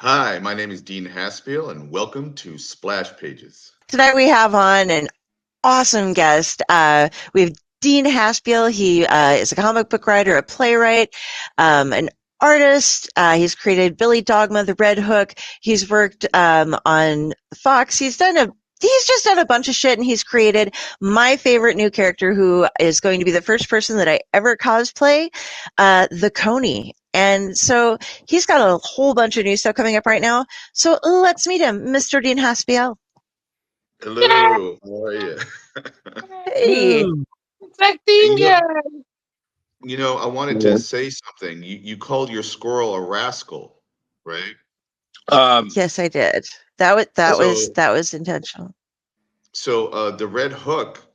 Hi, my name is Dean Haspiel, and welcome to Splash Pages. Tonight we have on an awesome guest. We have Dean Haspiel. He is a comic book writer, a playwright, an artist. He's created Billy Dogma, The Red Hook. He's worked on Fox. He's just done a bunch of shit, and he's created my favorite new character, who is going to be the first person that I ever cosplay, the Coney. And so he's got a whole bunch of new stuff coming up right now. So let's meet him, Mr. Dean Haspiel. Hello, how are you? Hey. I wanted to say something. You called your squirrel a rascal, right? Yes, I did. That was intentional. So the Red Hook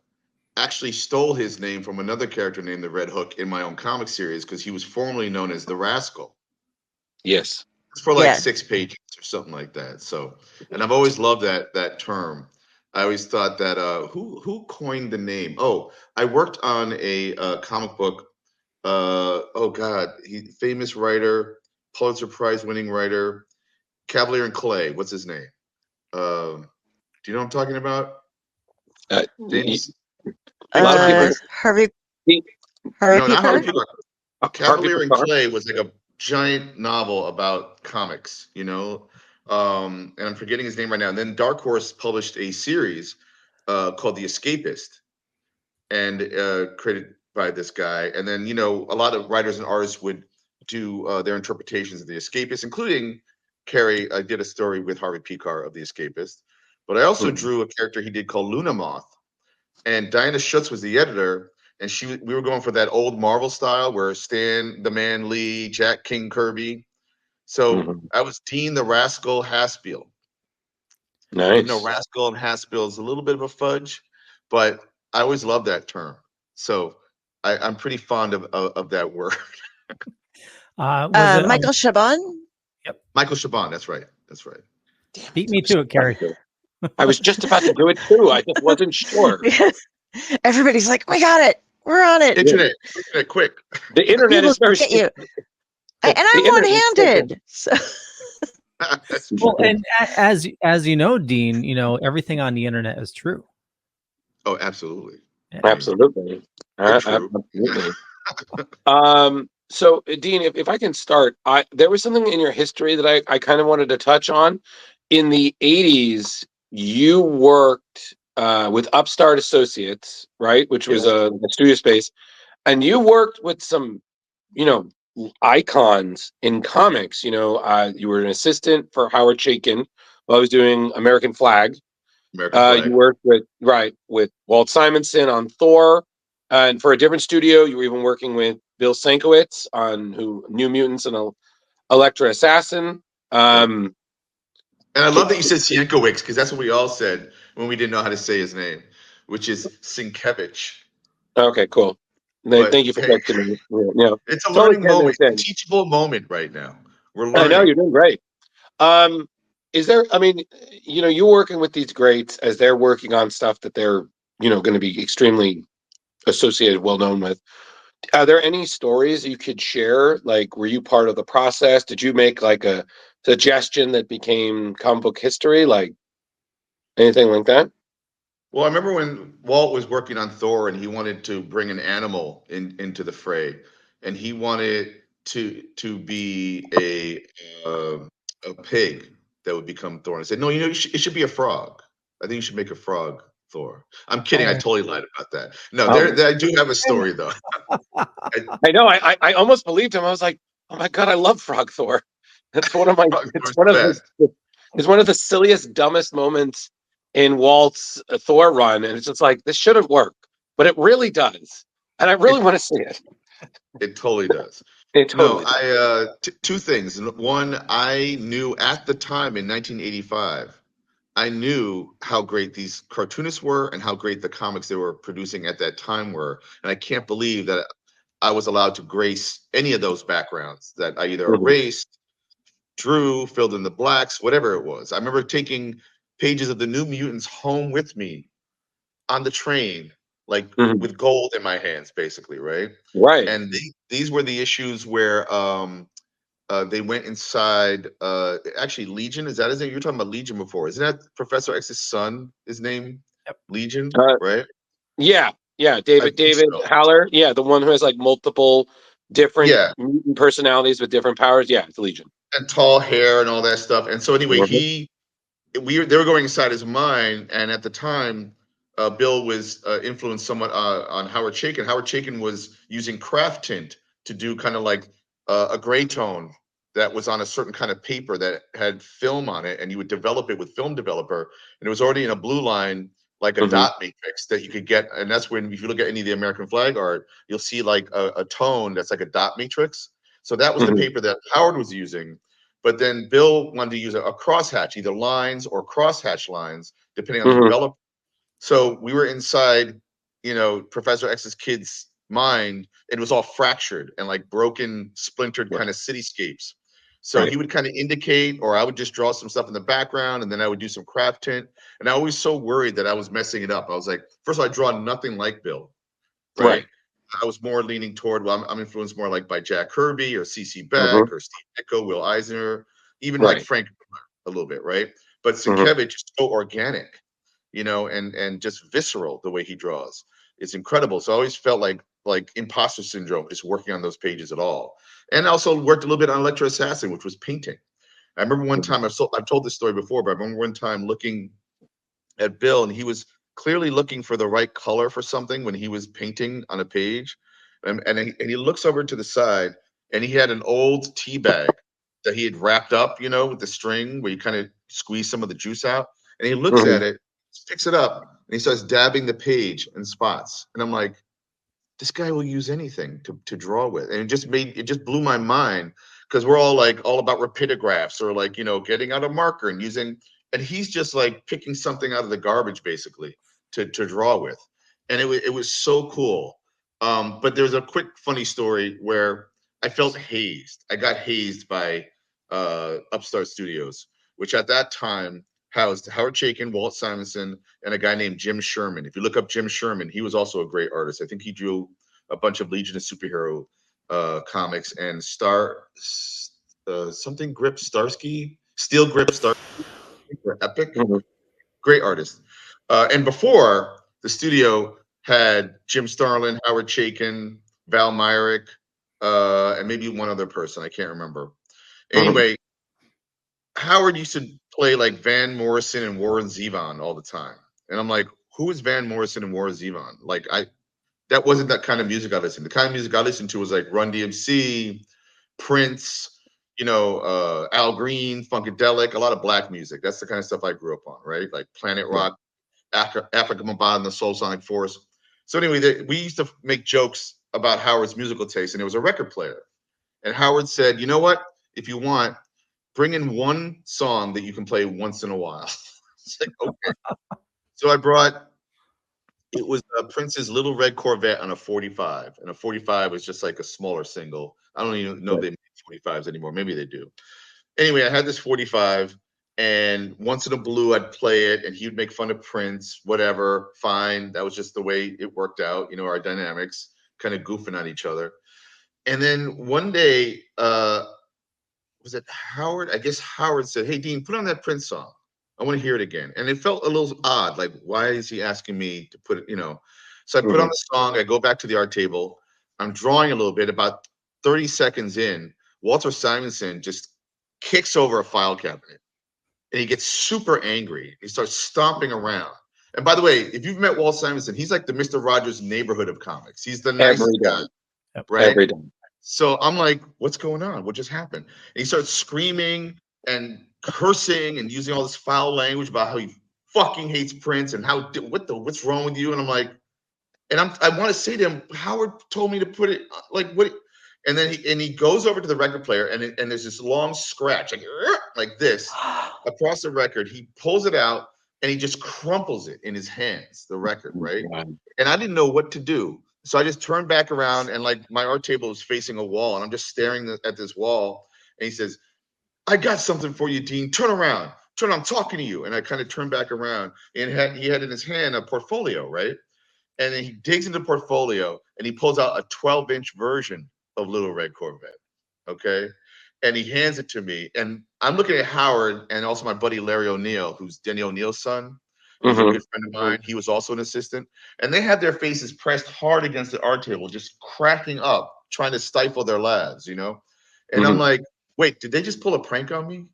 actually stole his name from another character named the Red Hook in my own comic series because he was formerly known as the Rascal. Yes. It's for like 6 pages or something like that. So, and I've always loved that term. I always thought that who coined the name? Oh, I worked on a comic book. Oh God, famous writer, Pulitzer Prize winning writer, Cavalier and Clay. What's his name? Do you know what I'm talking about? James. Harvey No, not Harvey Pekar? Pekar. Cavalier and Clay was like a giant novel about comics, and I'm forgetting his name right now. And then Dark Horse published a series called The Escapist, and created by this guy. And then a lot of writers and artists would do their interpretations of The Escapist, including Carrie. I did a story with Harvey Pekar of The Escapist, but I also drew a character he did called Luna Moth, and Diana Schutz was the editor. And we were going for that old Marvel style where Stan the Man Lee, Jack King Kirby. So I was Dean the Rascal Haspiel. Nice. Rascal and Haspiel is a little bit of a fudge, but I always love that term. So I'm pretty fond of that word. Michael Chabon? Yep. Michael Chabon, that's right. That's right. Beat me to it, Carrie. I was just about to do it too. I just wasn't sure. Everybody's like, we got it. We're on it. Internet, quick. The internet is very. Look at you. And I'm one-handed. So. Well, and as you know, Dean, everything on the internet is true. Oh, absolutely. Absolutely. Absolutely. So Dean, if I can start, there was something in your history that I kind of wanted to touch on. In the 80s, you worked with Upstart Associates, right? Which was a studio space. And you worked with some, icons in comics. You were an assistant for Howard Chaykin while I was doing American Flag. You worked with Walt Simonson on Thor, and for a different studio, you were even working with Bill Sienkiewicz on New Mutants and Elektra Assassin. And I love that you said Sienkiewicz, because that's what we all said when we didn't know how to say his name, which is Sienkiewicz. Okay, cool. Thank you for correcting me. It's a learning moment, a teachable moment right now. We're learning. I know, you're doing great. Is there, you're working with these greats as they're working on stuff that they're, going to be extremely associated, well known with. Are there any stories you could share? Like, were you part of the process? Did you make like a suggestion that became comic book history? Like anything like that? Well, I remember when Walt was working on Thor and he wanted to bring an animal into the fray, and he wanted to be a pig that would become Thor. And I said, no, it should be a frog. I think you should make a frog Thor. I'm kidding. I totally lied about that. No, I do have a story though. I know. I almost believed him. I was like, oh my God, I love Frog Thor. That's one of my. It's one of the silliest, dumbest moments in Walt's Thor run, and it's just like, this shouldn't work, but it really does, and I really want to see it. It totally does. Two things. One, I knew at the time in 1985, I knew how great these cartoonists were and how great the comics they were producing at that time were, and I can't believe that I was allowed to grace any of those backgrounds that I either erased, drew, filled in the blacks, whatever it was. I remember taking pages of the New Mutants home with me on the train, like with gold in my hands, basically, right? Right. And these were the issues where they went inside actually Legion. Is that his name? You were talking about Legion before. Isn't that Professor X's son, his name? Yep. Legion, right? Yeah, David so. Haller. Yeah, the one who has like multiple different Yeah. mutant personalities with different powers. Yeah, it's Legion. And tall hair and all that stuff. And so anyway, Mhm. they were going inside his mind, and at the time, Bill was influenced somewhat on Howard Chaykin. Howard Chaykin was using craft tint to do kind of like a gray tone that was on a certain kind of paper that had film on it, and you would develop it with film developer, and it was already in a blue line, like a Mhm. dot matrix that you could get. And that's when, if you look at any of the American flag art, you'll see like a tone that's like a dot matrix. So that was the Mhm. paper that Howard was using. But then Bill wanted to use a crosshatch, either lines or crosshatch lines, depending on the Mhm. developer. So we were inside, Professor X's kid's mind. It was all fractured and like broken, splintered kind of cityscapes. So he would kind of indicate, or I would just draw some stuff in the background, and then I would do some craft tint. And I was so worried that I was messing it up. I was like, first of all, I draw nothing like Bill, right? I was more leaning toward, well, I'm influenced more like by Jack Kirby or C.C. Beck Mhm. or Steve Ditko, Will Eisner, even like Right. Frank a little bit, right? But Mhm. Sienkiewicz is so organic, and just visceral the way he draws. It's incredible. So I always felt like imposter syndrome just working on those pages at all. And also worked a little bit on Electro Assassin, which was painting. I remember one time, I've told this story before, but I remember one time looking at Bill, and he was clearly looking for the right color for something when he was painting on a page. And he looks over to the side, and he had an old tea bag that he had wrapped up, with the string where you kind of squeeze some of the juice out. And he looks Mhm. at it, picks it up, and he starts dabbing the page in spots. And I'm like, this guy will use anything to draw with. And it just blew my mind, because we're all about rapidographs, or like, getting out a marker and using, and he's just like picking something out of the garbage basically to draw with. And it was so cool. But there's a quick funny story where I felt hazed. I got hazed by Upstart Studios, which at that time housed Howard Chaykin, Walt Simonson, and a guy named Jim Sherman. If you look up Jim Sherman, he was also a great artist. I think he drew a bunch of Legion of Superhero comics, and something Grip Starsky, Steel Grip Starsky, or Epic. Mhm. Great artist. And before, the studio had Jim Starlin, Howard Chaykin, Val Myrick, and maybe one other person. I can't remember. Mhm. Anyway, Howard used to play like Van Morrison and Warren Zevon all the time. And I'm like, who is Van Morrison and Warren Zevon? Like, that wasn't that kind of music I listened to. The kind of music I listened to was like Run DMC, Prince, Al Green, Funkadelic, a lot of black music. That's the kind of stuff I grew up on, right? Like Planet Rock, Africa Mabad, and the Soul Sonic Force. So anyway, we used to make jokes about Howard's musical taste, and it was a record player. And Howard said, you know what? If you want, bring in one song that you can play once in a while. It's like, okay. So it was Prince's Little Red Corvette on a 45. And a 45 was just like a smaller single. I don't even know if they make 45s anymore. Maybe they do. Anyway, I had this 45, and once in a blue, I'd play it, and he would make fun of Prince, whatever, fine. That was just the way it worked out, our dynamics, kind of goofing on each other. And then one day, was it Howard? I guess Howard said, hey, Dean, put on that Prince song. I want to hear it again. And it felt a little odd. Like, why is he asking me to put it, So I put on Mhm. the song. I go back to the art table. I'm drawing a little bit. About 30 seconds in, Walter Simonson just kicks over a file cabinet, and he gets super angry. He starts stomping around. And by the way, if you've met Walt Simonson, he's like the Mr. Rogers neighborhood of comics. He's the Every nicest guy, day. Yep. right? Every day. So I'm like, what's going on? What just happened? And he starts screaming and cursing and using all this foul language about how he fucking hates Prince and what's wrong with you? And I'm like, and I want to say to him, Howard told me to put it like what? And then he goes over to the record player, and there's this long scratch like this across the record. He pulls it out, and he just crumples it in his hands, the record, right? Wow. And I didn't know what to do. So I just turned back around, and like my art table is facing a wall, and I'm just staring at this wall. And he says, I got something for you, Dean. Turn around. I'm talking to you. And I kind of turned back around, and he had in his hand a portfolio, right? And then he digs into the portfolio, and he pulls out a 12-inch version of Little Red Corvette. Okay. and he hands it to me, and I'm looking at Howard and also my buddy Larry O'Neill, who's Denny O'Neill's son. He's a good friend of mine. He was also an assistant, and they had their faces pressed hard against the art table, just cracking up, trying to stifle their laughs, you know. And I'm like, wait, did they just pull a prank on me?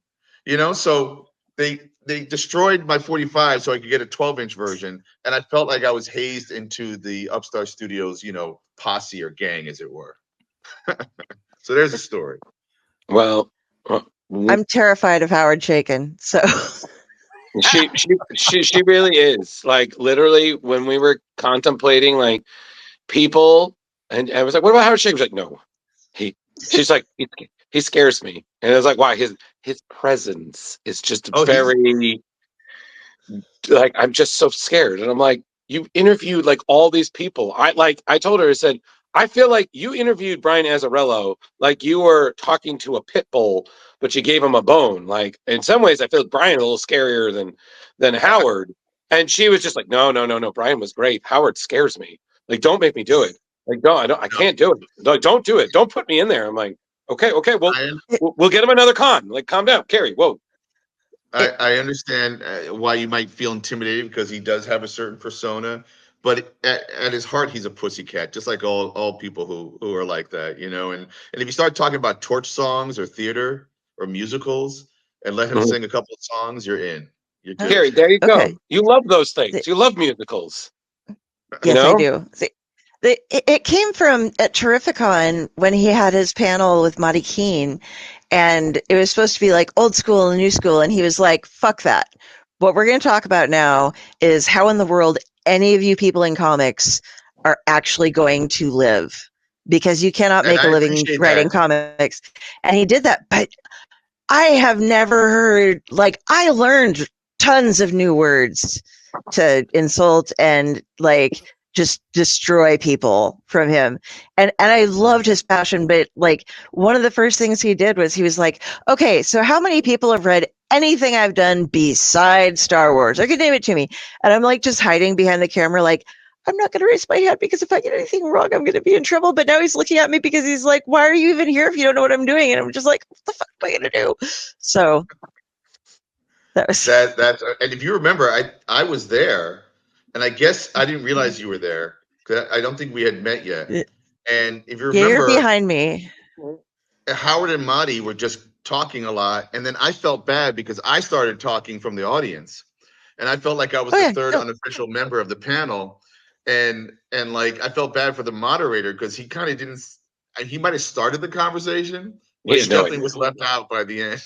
You know, so they destroyed my 45 so I could get a 12-inch version, and I felt like I was hazed into the Upstart Studios, you know, posse or gang, as it were. So there's the story. Well, I'm terrified of Howard Chaykin. So she really is. Like, literally, when we were contemplating like people, and I was like, "What about Howard Chaykin?" She's like, "No, she's like, he scares me." And I was like, "Why?" His presence is just very like, I'm just so scared. And I'm like, "You interviewed like all these people." I told her, I said, "I feel like you interviewed Brian Azzarello like you were talking to a pit bull, but you gave him a bone." Like, in some ways, I feel like Brian a little scarier than Howard. And she was just like, "No. Brian was great. Howard scares me. Like, don't make me do it. Like, no, I can't do it. Like, don't do it. Don't put me in there." I'm like, okay. Well, we'll get him another con. Like, calm down, Carrie. Whoa. I understand why you might feel intimidated because he does have a certain persona, but at his heart, he's a pussycat, just like all people who are like that, you know. And if you start talking about torch songs or theater or musicals and let him sing a couple of songs, you're in. You're good. Carrie, there you go. You love those things. You love musicals. Yes, I do. It came from at Terrificon when he had his panel with Monty Keene, and it was supposed to be like old school and new school, and he was like, "Fuck that. What we're going to talk about now is how in the world any of you people in comics are actually going to live, because you cannot make a living writing comics." And he did that, but I have never heard, like, I learned tons of new words to insult and like just destroy people from him. And I loved his passion, but like one of the first things he did was he was like, "Okay, so how many people have read anything I've done besides Star Wars? Or can name it to me." And I'm like just hiding behind the camera, like, I'm not going to raise my hand because if I get anything wrong, I'm going to be in trouble. But now he's looking at me because he's like, "Why are you even here if you don't know what I'm doing?" And I'm just like, "What the fuck am I going to do?" So that was that's and if you remember, I was there, and I guess I didn't realize you were there because I don't think we had met yet. And if you remember, you're behind me. Howard and Marty were just talking a lot, and then I felt bad because I started talking from the audience, and I felt like I was the third unofficial member of the panel, and like I felt bad for the moderator because he kind of didn't. He might have started the conversation, but he definitely was left out by the end.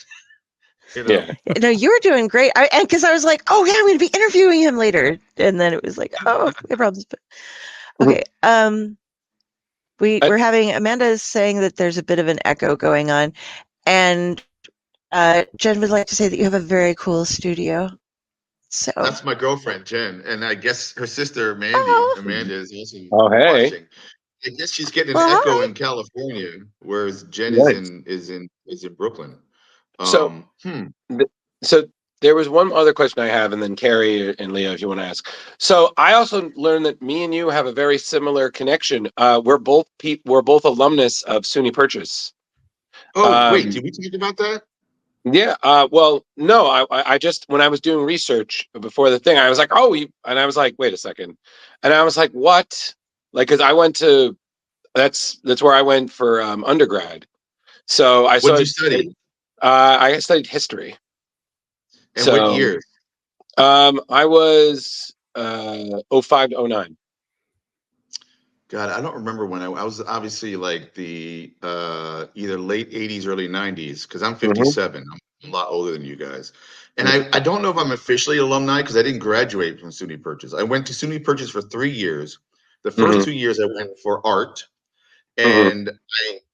You know? Yeah. No, you were doing great. And because I was like, "Oh yeah, I'm going to be interviewing him later," and then it was like, "Oh, we have problems." But okay, we're having, Amanda's saying that there's a bit of an echo going on, and Jen would like to say that you have a very cool studio. So that's my girlfriend Jen, and I guess her sister Mandy, Amanda, is also watching. I guess she's getting an echo in California, whereas Jen is in Brooklyn. So there was one other question I have, and then Carrie and Leo, if you want to ask. So I also learned that me and you have a very similar connection. We're both alumnus of SUNY Purchase. Oh, wait, did we talk about that? Yeah. Well, no. I just, when I was doing research before the thing, I was like, "Oh," and I was like, "Wait a second," and I was like, "What?" Like, because I went to that's where I went for undergrad. So what did you study? I studied history. And what years? I was 05 to 09. God, I don't remember when I was obviously like the either late 80s, early 90s, because I'm 57. I'm a lot older than you guys. And I don't know if I'm officially alumni because I didn't graduate from SUNY Purchase. I went to SUNY Purchase for 3 years. The first 2 years I went for art. And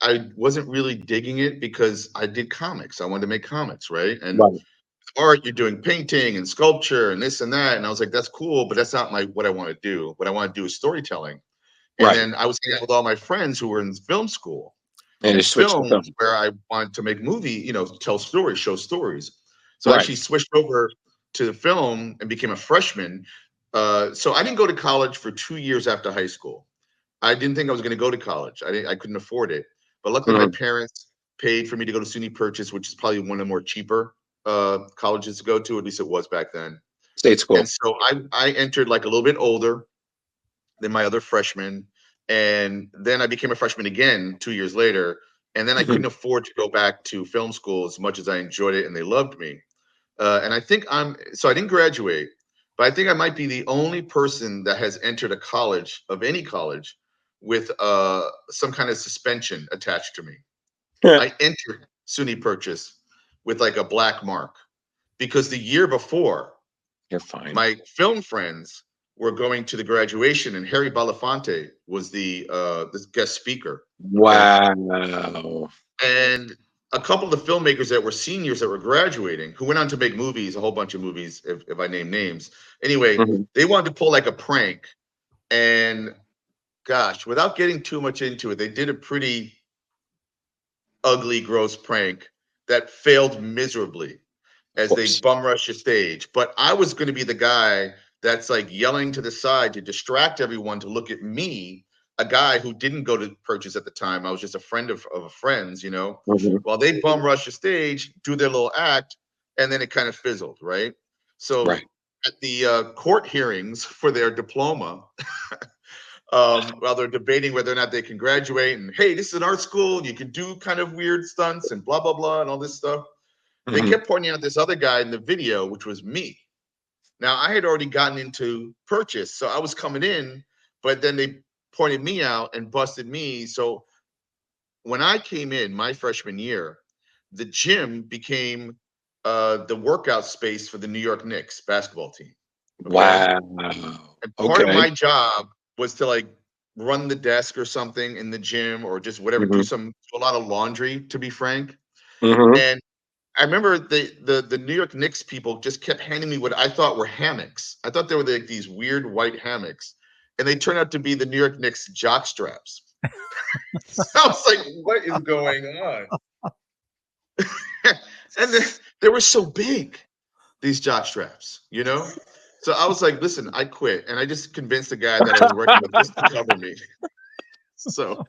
I wasn't really digging it because I did comics. I wanted to make comics, right? And art, you're doing painting and sculpture and this and that. And I was like, that's cool, but that's not what I want to do. What I want to do is storytelling. And then I was hanging out with all my friends who were in film school. And film was where I wanted to make movie, tell stories, show stories. So I actually switched over to the film and became a freshman. So I didn't go to college for 2 years after high school. I didn't think I was going to go to college. I couldn't afford it. But luckily my parents paid for me to go to SUNY Purchase, which is probably one of the more cheaper colleges to go to. At least it was back then. State school. And so I entered like a little bit older than my other freshmen. And then I became a freshman again 2 years later. And then I couldn't afford to go back to film school as much as I enjoyed it and they loved me. And I think I didn't graduate, but I think I might be the only person that has entered a college of any college with some kind of suspension attached to me. I entered SUNY Purchase with like a black mark because the year before, you're fine. My film friends were going to the graduation, and Harry Belafonte was the guest speaker. Wow. Okay? And a couple of the filmmakers that were seniors that were graduating, who went on to make movies, a whole bunch of movies, if I name names. Anyway, they wanted to pull like a prank. And gosh, without getting too much into it, they did a pretty ugly, gross prank that failed miserably as they bum rush the stage. But I was going to be the guy that's like yelling to the side to distract everyone to look at me, a guy who didn't go to Purchase at the time. I was just a friend of a friend's, you know, while they bum rush the stage, do their little act, and then it kind of fizzled, right? So at the court hearings for their diploma, while they're debating whether or not they can graduate, and hey, this is an art school, you can do kind of weird stunts and blah, blah, blah, and all this stuff. They kept pointing out this other guy in the video, which was me. Now, I had already gotten into Purchase, so I was coming in, but then they pointed me out and busted me. So when I came in my freshman year, the gym became the workout space for the New York Knicks basketball team. Okay? Wow. And part of my job was to like run the desk or something in the gym or just whatever, do a lot of laundry, to be frank. And I remember the New York Knicks people just kept handing me what I thought were hammocks. I thought they were like these weird white hammocks, and they turned out to be the New York Knicks jock straps. So I was like, what is going on? And they were so big, these jock straps, you know? So I was like, listen, I quit. And I just convinced the guy that I was working with just to cover me. So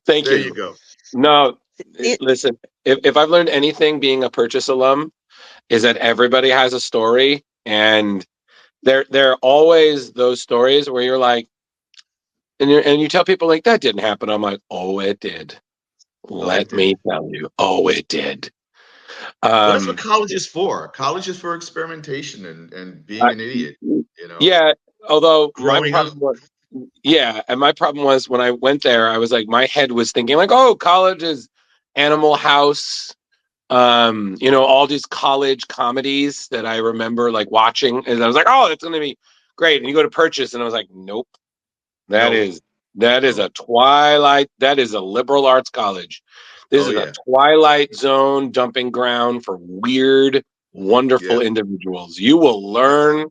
thank you. There you go. No, listen, if I've learned anything being a Purchase alum is that everybody has a story, and there are always those stories where you're like, and you tell people like that didn't happen. I'm like, oh, it did. Let me tell you, oh, it did. Well, that's what college is for. College is for experimentation and being an idiot. You know. Yeah, although growing up. And my problem was when I went there, I was like, my head was thinking like, oh, college is Animal House, all these college comedies that I remember like watching, and I was like, oh, it's gonna be great. And you go to Purchase, and I was like, nope, that is a Twilight. That is a liberal arts college. This is a Twilight Zone dumping ground for weird, wonderful individuals. You will learn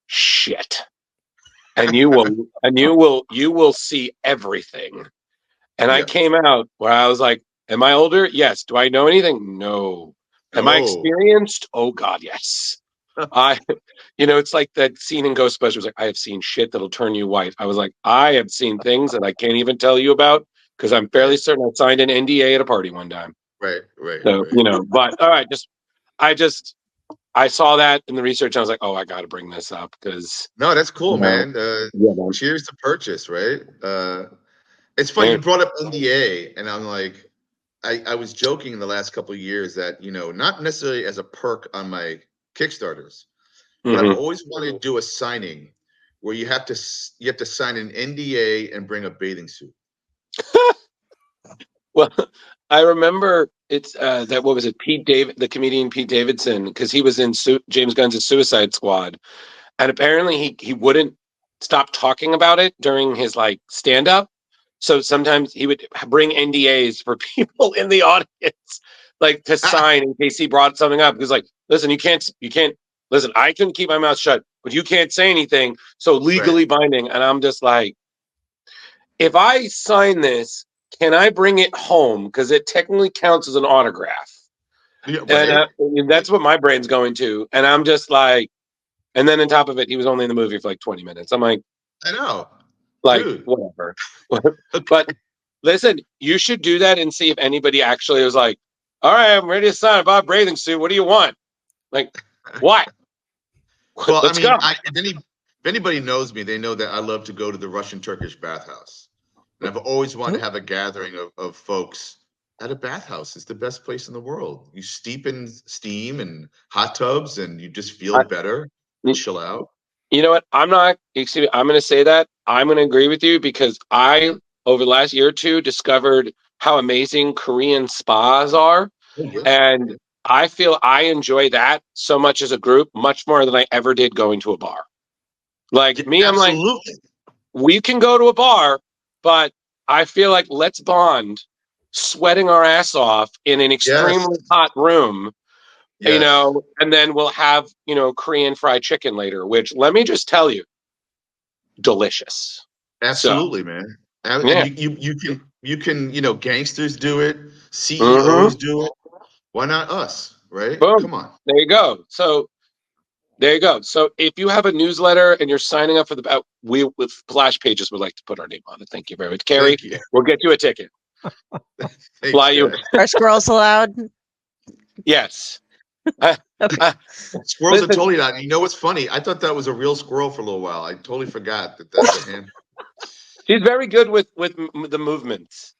shit. And you will see everything. And I came out where I was like, am I older? Yes. Do I know anything? No. Am I experienced? Oh God, yes. It's like that scene in Ghostbusters, like, I have seen shit that'll turn you white. I was like, I have seen things that I can't even tell you about because I'm fairly certain I signed an NDA at a party one time. Right. So, but all right, I saw that in the research. And I was like, oh, I got to bring this up because. No, that's cool, man. Man. Cheers to Purchase, right? It's funny you brought up NDA, and I'm like, I was joking in the last couple of years that, not necessarily as a perk on my Kickstarters, but I've always wanted to do a signing where you have to sign an NDA and bring a bathing suit. Well, I remember it's that what was it, the comedian Pete Davidson, because he was in James Gunn's Suicide Squad, and apparently he wouldn't stop talking about it during his like stand up. So sometimes he would bring NDAs for people in the audience, like to sign in case he brought something up. Because like, listen, you can't listen. I can keep my mouth shut, but you can't say anything. So legally binding. And I'm just like, if I sign this, can I bring it home? Because it technically counts as an autograph. Yeah, right. And that's what my brain's going to. And I'm just like, and then on top of it, he was only in the movie for like 20 minutes. I'm like, I know. like, Dude. whatever. But Listen, you should do that and see if anybody actually was like, all right, I'm ready to sign a Bob bathing suit. What do you want? Like, what? Well, Let's go. if anybody knows me, they know that I love to go to the Russian Turkish bathhouse. And I've always wanted to have a gathering of folks at a bathhouse. It's the best place in the world. You steep in steam and hot tubs and you just feel better, chill out. You know what? I'm going to say that. I'm going to agree with you because I, over the last year or two, discovered how amazing Korean spas are. Oh, yeah. And I feel I enjoy that so much as a group, much more than I ever did going to a bar. Like me, I'm like, we can go to a bar, but I feel like let's bond, sweating our ass off in an extremely hot room. Yes. You know, and then we'll have, you know, Korean fried chicken later, which let me just tell you, delicious. Absolutely, So, man. Yeah. And you can, you know, gangsters do it, CEOs do it. Why not us, right? Boom. Come on. There you go. So there you go. So if you have a newsletter and you're signing up for we with Flash Pages would like to put our name on it. Thank you very much. Carrie, we'll get you a ticket. Fly you. Are squirrels allowed? Yes. Squirrels are totally not. You know what's funny? I thought that was a real squirrel for a little while. I totally forgot that that's a hand. She's very good with the movements.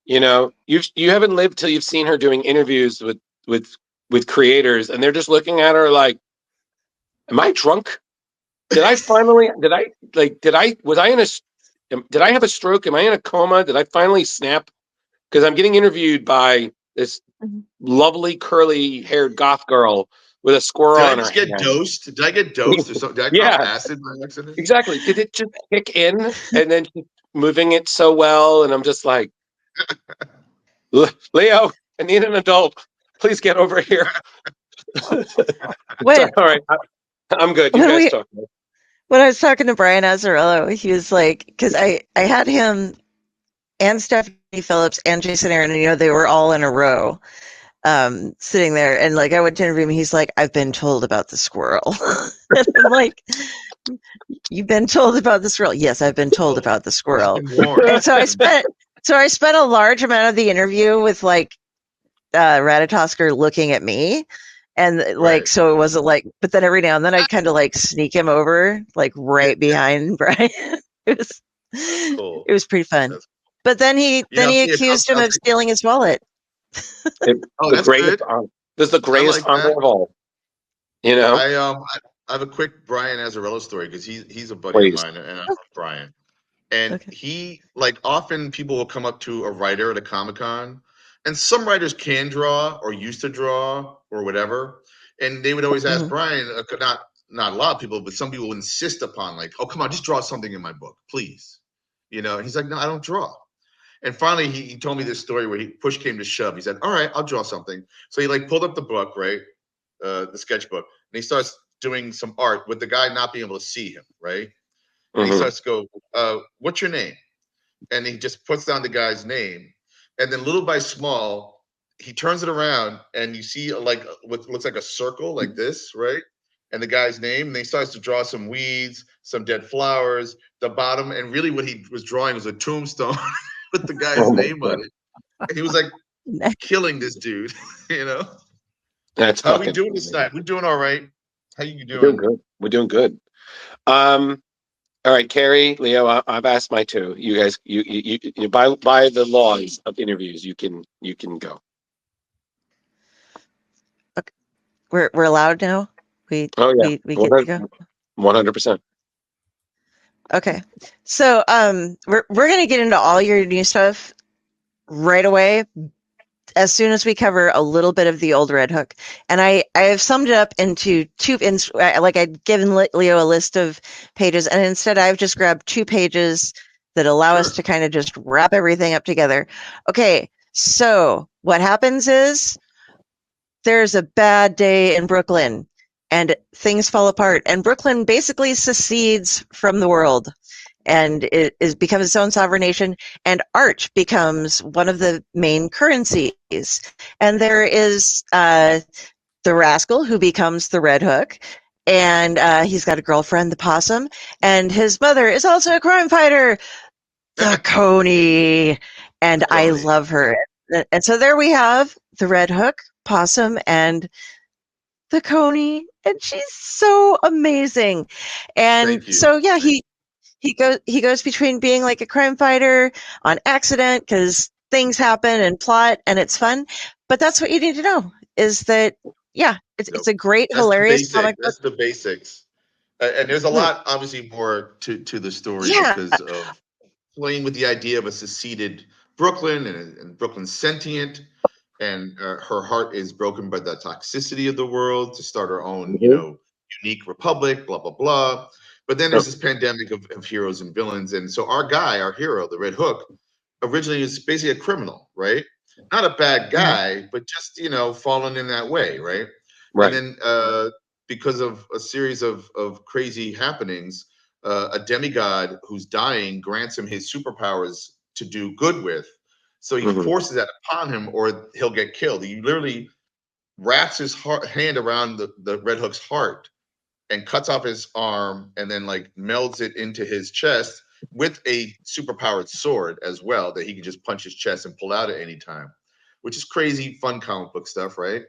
You know, you haven't lived till you've seen her doing interviews with creators, and they're just looking at her like, "Am I drunk? Did I have a stroke? Am I in a coma? Did I finally snap? Because I'm getting interviewed by this lovely curly-haired goth girl with a squirrel on her hand. Did I get dosed or something? Did I cop acid by accident? Exactly. Did it just kick in and then moving it so well? And I'm just like, Leo, I need an adult. Please get over here. Wait. All right. I'm good. You guys talk. When I was talking to Brian Azzarello, he was like, because I had him and Stephanie Phillips and Jason Aaron, and, you know, they were all in a row sitting there. And, like, I went to interview him. He's like, I've been told about the squirrel. And I'm like, you've been told about the squirrel? Yes, I've been told about the squirrel. And so I spent a large amount of the interview with, like, Ratatosker looking at me. And like, so it wasn't like, but then every now and then I kind of like sneak him over, like right behind Brian. It was pretty fun. But then he accused him of stealing his wallet. That's good. This is the greatest honor of all. You know, I have a quick Brian Azzarello story because he's a buddy of mine, and I love Brian. And he, like, often people will come up to a writer at a Comic-Con, and some writers can draw or used to draw or whatever, and they would always ask Brian, not a lot of people, but some people would insist upon, like, oh, come on, just draw something in my book, please. You know, and he's like, no, I don't draw. And finally, he told me this story where push came to shove. He said, all right, I'll draw something. So he, like, pulled up the book, right, the sketchbook, and he starts doing some art with the guy not being able to see him, right? And he starts to go, what's your name? And he just puts down the guy's name. And then little by small, he turns it around and you see like what looks like a circle like this, right? And the guy's name. And he starts to draw some weeds, some dead flowers, the bottom. And really what he was drawing was a tombstone with the guy's name on it. And he was like killing this dude, you know? That's how we doing this night? We're doing all right. How you doing? We're doing good. All right, Carrie, Leo, I've asked my two. You guys, you by the laws of interviews, you can go. Okay. We're allowed now. We get to go. 100%. Okay, so we're gonna get into all your new stuff right away as soon as we cover a little bit of the old Red Hook. And I have summed it up into like I'd given Leo a list of pages, and instead I've just grabbed 2 pages that allow us to kind of just wrap everything up together. Okay, so what happens is there's a bad day in Brooklyn and things fall apart, and Brooklyn basically secedes from the world. And it becomes its own sovereign nation, and art becomes one of the main currencies. And there is the Rascal, who becomes the Red Hook, and he's got a girlfriend, the Possum, and his mother is also a crime fighter, the Coney, and I Coney. love her. And so there we have the Red Hook, Possum, and the Coney, and she's so amazing. And Thank you. so yeah, he goes between being like a crime fighter on accident because things happen and plot and it's fun, but that's what you need to know is that it's a great, That's hilarious comic book. That's the basics. And there's a lot, obviously, more to the story because of playing with the idea of a seceded Brooklyn and Brooklyn's sentient, and her heart is broken by the toxicity of the world to start her own, unique republic, blah, blah, blah. But then there's this pandemic of heroes and villains. And so our guy, our hero, the Red Hook, originally is basically a criminal, right? Not a bad guy, but just, fallen in that way, right? Right. And then because of a series of crazy happenings, a demigod who's dying grants him his superpowers to do good with. So he forces that upon him or he'll get killed. He literally wraps his hand around the Red Hook's heart and cuts off his arm and then like melds it into his chest with a superpowered sword as well that he can just punch his chest and pull out at any time, which is crazy, fun comic book stuff, right?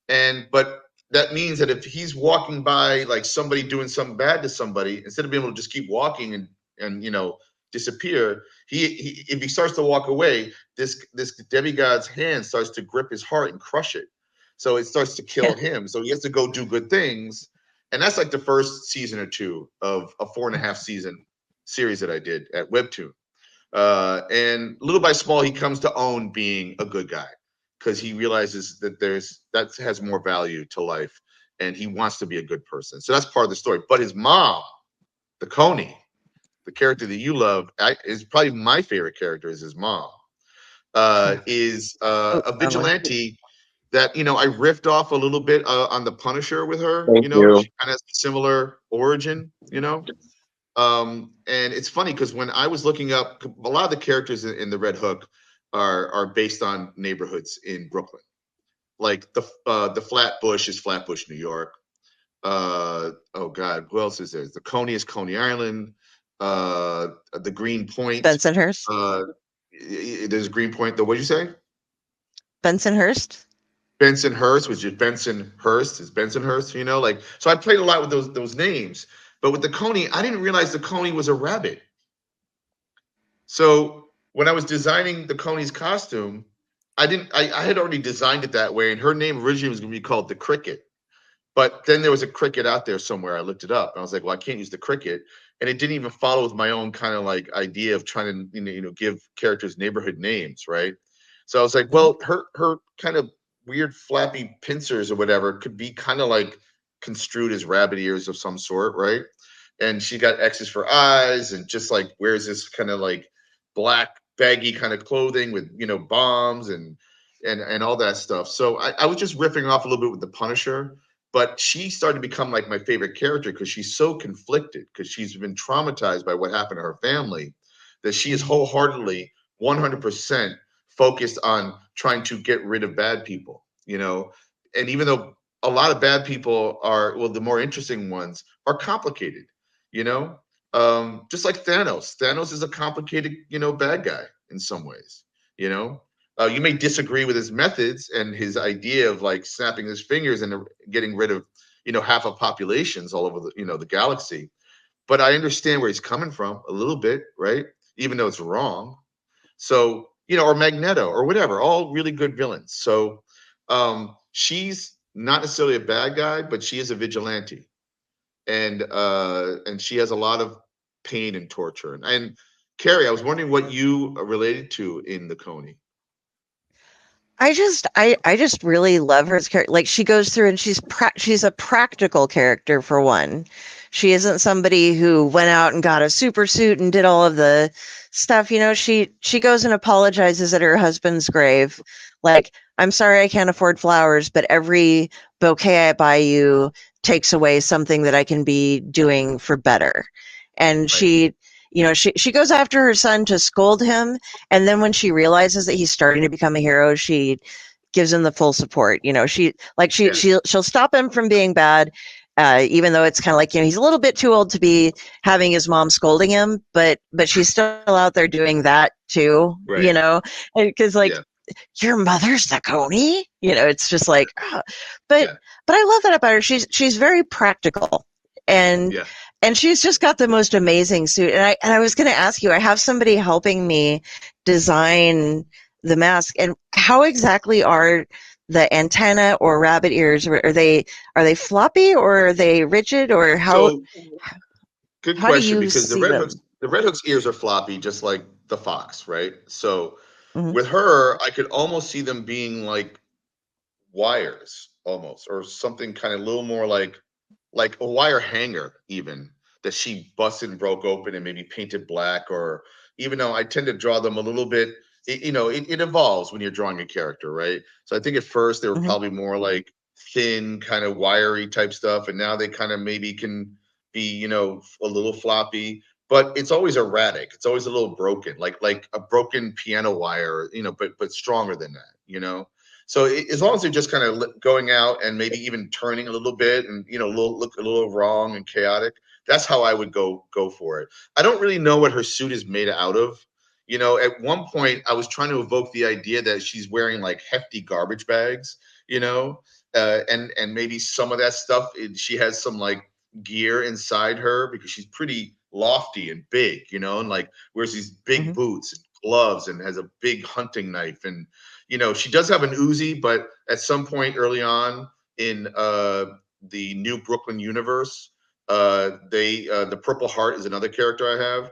But that means that if he's walking by like somebody doing something bad to somebody, instead of being able to just keep walking and disappear, he if he starts to walk away, this demigod's hand starts to grip his heart and crush it. So it starts to kill him. So he has to go do good things. And that's like the first season or two of a 4.5 season series that I did at Webtoon. And little by small, he comes to own being a good guy because he realizes that that has more value to life and he wants to be a good person. So that's part of the story. But his mom, the Coney, the character that you love, is probably my favorite character is his mom, is a vigilante that, I riffed off a little bit on the Punisher with her. Thank you. She kind of has a similar origin, and it's funny because when I was looking up, a lot of the characters in the Red Hook are based on neighborhoods in Brooklyn. Like the Flatbush is Flatbush, New York. Oh God, who else is there? The Coney is Coney Island. The Green Point. Bensonhurst. There's Green Point. What did you say? Bensonhurst. Bensonhurst, which is Bensonhurst, is Bensonhurst, so I played a lot with those names. But with the Coney, I didn't realize the Coney was a rabbit. So when I was designing the Coney's costume, I had already designed it that way, and her name originally was going to be called the Cricket. But then there was a cricket out there somewhere. I looked it up, and I was like, well, I can't use the cricket. And it didn't even follow with my own kind of like idea of trying to give characters neighborhood names, right? So I was like, well, her kind of weird flappy pincers or whatever could be kind of like construed as rabbit ears of some sort, right? And she got X's for eyes and just like wears this kind of like black baggy kind of clothing with bombs and all that stuff. So I was just riffing off a little bit with the Punisher, but she started to become like my favorite character because she's so conflicted because she's been traumatized by what happened to her family that she is wholeheartedly 100% focused on trying to get rid of bad people, and even though a lot of bad people the more interesting ones are complicated, just like Thanos. Thanos is a complicated, bad guy in some ways, you may disagree with his methods and his idea of like snapping his fingers and getting rid of, half of populations all over the galaxy. But I understand where he's coming from a little bit, right? Even though it's wrong. So, or Magneto or whatever, all really good villains. So she's not necessarily a bad guy, but she is a vigilante. And she has a lot of pain and torture. And Carrie, I was wondering what you related to in the Coney. I just really love her as character. Like she goes through and she's a practical character for one. She isn't somebody who went out and got a super suit and did all of the stuff. She goes and apologizes at her husband's grave. Like, I'm sorry I can't afford flowers, but every bouquet I buy you takes away something that I can be doing for better. And right. She goes after her son to scold him, and then when she realizes that he's starting to become a hero, she gives him the full support. She'll stop him from being bad, even though it's kind of like, he's a little bit too old to be having his mom scolding him, but she's still out there doing that too, Right. because like, Yeah. your mother's the Coney, it's just like, but I love that about her. She's very practical, and Yeah. and she's just got the most amazing suit. And I was going to ask you, I have somebody helping me design the mask, and how exactly are the antenna or rabbit ears? Are they floppy, or are they rigid, or So good how do question, you because see them? the Red Hook's ears are floppy, just like the fox, right? So Mhm. with her, I could almost see them being like wires, almost, or something kind of a little more like a wire hanger, even, that she busted and broke open and maybe painted black. Or even though I tend to draw them a little bit, it evolves when you're drawing a character, right? So I think at first they were Mhm. probably more like thin, kind of wiry type stuff, and now they kind of maybe can be, a little floppy. But it's always erratic. It's always a little broken, like a broken piano wire, but stronger than that. So as long as they're just kind of going out and maybe even turning a little bit, and look a little wrong and chaotic, that's how I would go for it. I don't really know what her suit is made out of. At one point I was trying to evoke the idea that she's wearing like hefty garbage bags, and maybe some of that stuff, she has some like gear inside her, because she's pretty lofty and big, and like wears these big Mhm. boots and gloves and has a big hunting knife. And she does have an Uzi, but at some point early on in the New Brooklyn universe, the Purple Heart is another character I have,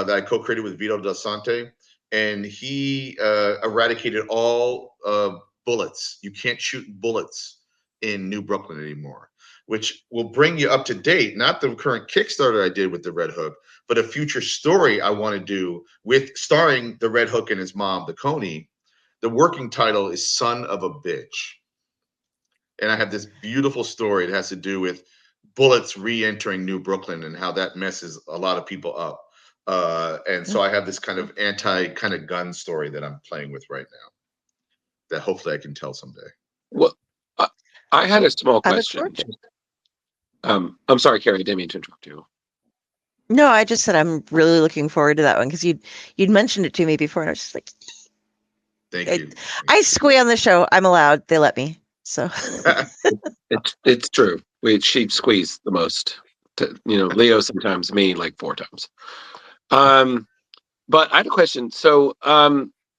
that I co-created with Vito Del Sante, and he eradicated all bullets. You can't shoot bullets in New Brooklyn anymore, which will bring you up to date. Not the current Kickstarter I did with the Red Hook, but a future story I want to do with starring the Red Hook and his mom, the Coney. The working title is Son of a Bitch. And I have this beautiful story. It has to do with bullets re-entering New Brooklyn and how that messes a lot of people up. And so I have this kind of kind of gun story that I'm playing with right now, that hopefully I can tell someday. Well, I had a small I look question. forward to it. I'm sorry, Carrie, I didn't mean to interrupt you. No, I just said I'm really looking forward to that one, because you'd mentioned it to me before, and I was just like, Thank you. I squee on the show. I'm allowed. They let me. So It's true. We sheep squeeze the most. Leo sometimes, me like 4 times. But I had a question. So,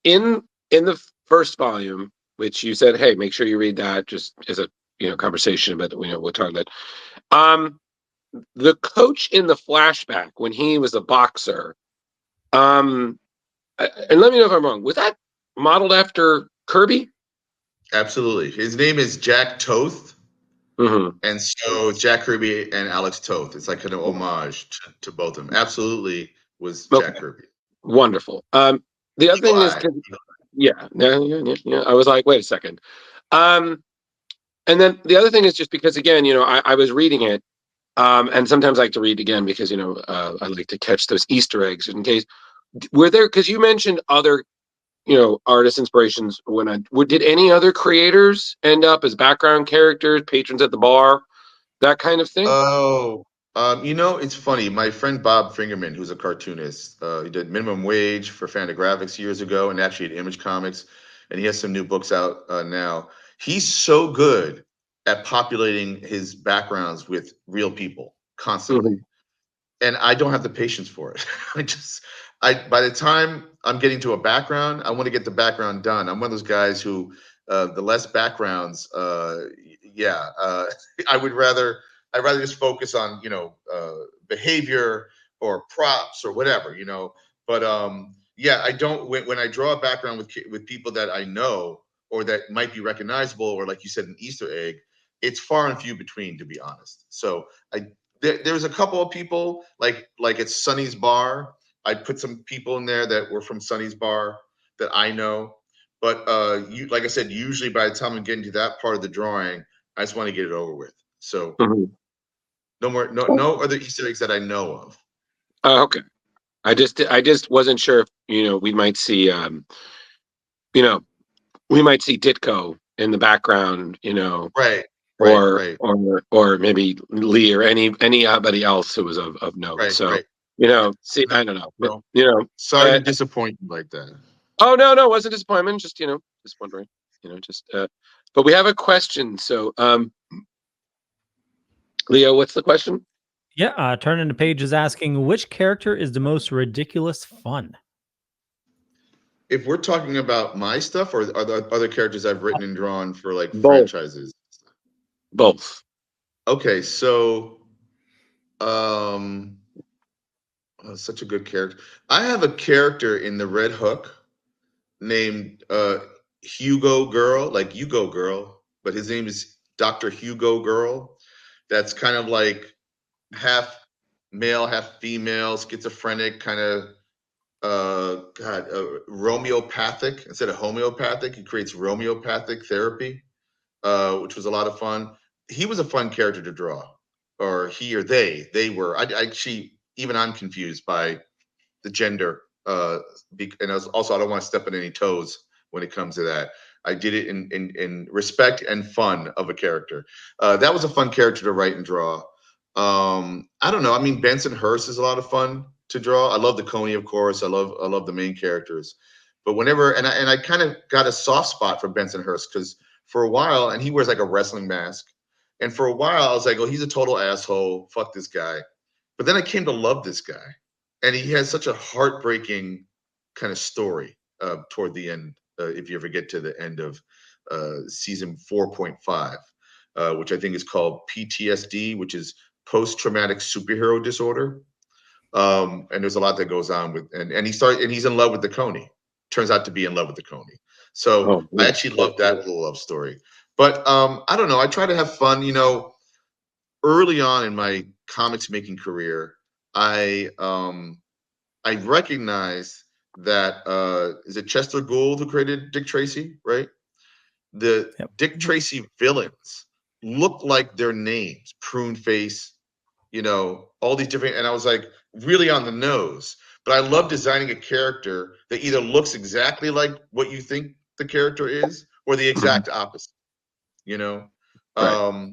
in the first volume, which you said, hey, make sure you read that, just as a conversation about what talk about. The coach in the flashback when he was a boxer. And let me know if I'm wrong. Was that modeled after Kirby? Absolutely. His name is Jack Toth. Mm-hmm. And so Jack Kirby and Alex Toth. It's like an homage to both of them. Absolutely was Jack Kirby. Wonderful. The other thing is, yeah. I was like, wait a second. And then the other thing is just because, again, I was reading it, and sometimes I like to read again because, I like to catch those Easter eggs in case. Were there, because you mentioned other, artist inspirations. Did any other creators end up as background characters, patrons at the bar, that kind of thing? Oh, it's funny. My friend Bob Fingerman, who's a cartoonist, he did Minimum Wage for Fantagraphics years ago, and actually at Image Comics, and he has some new books out now. He's so good at populating his backgrounds with real people constantly. Mm-hmm. And I don't have the patience for it. By the time I'm getting to a background, I want to get the background done. I'm one of those guys who, the less backgrounds, I'd rather just focus on, behavior or props or whatever, But I don't, when I draw a background with people that I know or that might be recognizable, or like you said, an Easter egg, it's far and few between, to be honest. So there's a couple of people like at Sonny's Bar. I put some people in there that were from Sonny's Bar that I know. But like I said, usually by the time I'm getting to that part of the drawing, I just want to get it over with. So no other Easter eggs that I know of. Okay. I just wasn't sure if we might see we might see Ditko in the background. Right. Right. or maybe Lee or anybody else who was of note. Right. So Right. see, I don't know, but, Well, sorry to disappoint you like that. oh no, it wasn't disappointment. Just just wondering. But we have a question. So, Leo, what's the question? Yeah, Turning the Page is asking, which character is the most ridiculous fun? If we're talking about my stuff, or are there other characters I've written and drawn for like Both. franchises? Both. Okay, so such a good character. I have a character in the Red Hook named Hugo Girl, like Hugo Girl, but his name is Dr. Hugo Girl. That's kind of like half male, half female, schizophrenic, kind of Romeopathic instead of homeopathic. He creates Romeopathic therapy, which was a lot of fun. He was a fun character to draw, or he or they were. Even I'm confused by the gender, and also I don't want to step on any toes when it comes to that. I did it in respect and fun of a character. That was a fun character to write and draw. I don't know. I mean, Benson Hurst is a lot of fun to draw. I love the Coney, of course. I love the main characters. But whenever I kind of got a soft spot for Benson Hurst because for a while, and he wears like a wrestling mask. And for a while, I was like, oh, he's a total asshole. Fuck this guy. But then I came to love this guy. And he has such a heartbreaking kind of story toward the end, if you ever get to the end of season 4.5, which I think is called PTSD, which is post-traumatic superhero disorder. And there's a lot that goes on with, and he's in love with the Coney. Turns out to be in love with the Coney. So I actually love that little love story. But I don't know. I try to have fun. Early on in my comics making career, I recognized that is it Chester Gould who created Dick Tracy, right? The Dick Tracy villains look like their names, Prune Face, all these different, and I was like really on the nose. But I love designing a character that either looks exactly like what you think the character is, or the exact opposite. Right.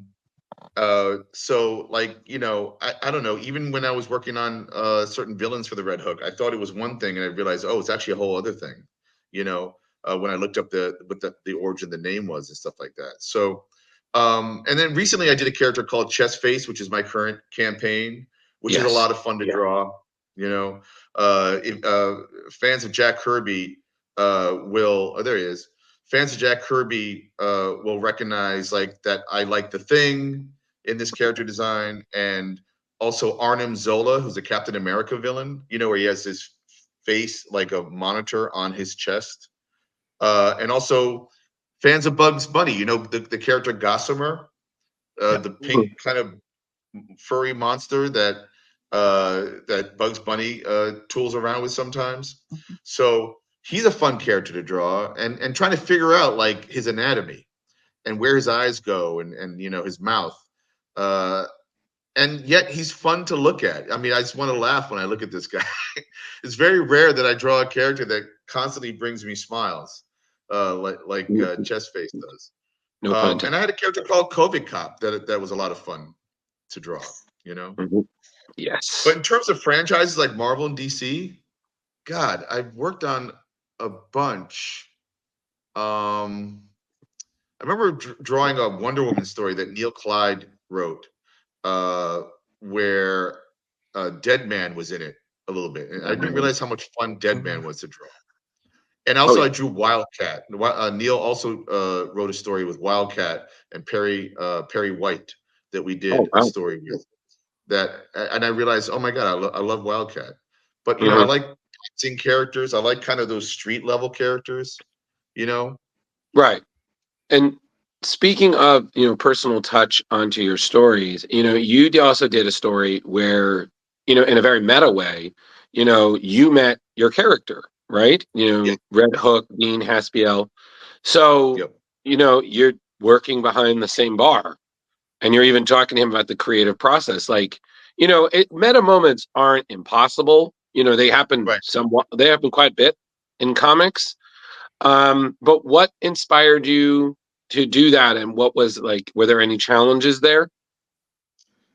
So like, I don't know, even when I was working on certain villains for the Red Hook, I thought it was one thing and I realized, oh, it's actually a whole other thing, when I looked up what the origin of the name was and stuff like that. So and then recently I did a character called Chest Face, which is my current campaign, which is a lot of fun to draw. Fans of Jack Kirby there he is. Fans of Jack Kirby will recognize like that I like the Thing in this character design, and also Arnim Zola, who's a Captain America villain, where he has his face like a monitor on his chest. And also fans of Bugs Bunny, the character Gossamer, the pink kind of furry monster that Bugs Bunny tools around with sometimes. So he's a fun character to draw, and trying to figure out like his anatomy and where his eyes go and his mouth. And yet he's fun to look at. I mean, I just want to laugh when I look at this guy. It's very rare that I draw a character that constantly brings me smiles, like Chest Face does. No pun intended. And I had a character called COVID Cop that was a lot of fun to draw. Yes. But in terms of franchises like Marvel and DC, God, I've worked on a bunch. I remember drawing a Wonder Woman story that Neil Clyde wrote, where Dead Man was in it a little bit, and I didn't realize how much fun Dead Man was to draw. And also, I drew Wildcat. Neil also wrote a story with Wildcat and Perry White that we did a story with. And I realized, oh my God, I love Wildcat. But I like boxing characters. I like kind of those street level characters. Right. And speaking of, personal touch onto your stories, you also did a story where, in a very meta way, you met your character, right? Red Hook, Dean Haspiel. So, you're working behind the same bar and you're even talking to him about the creative process. Like, meta moments aren't impossible. They happen they happen quite a bit in comics. But what inspired you do that, and what was like? Were there any challenges there?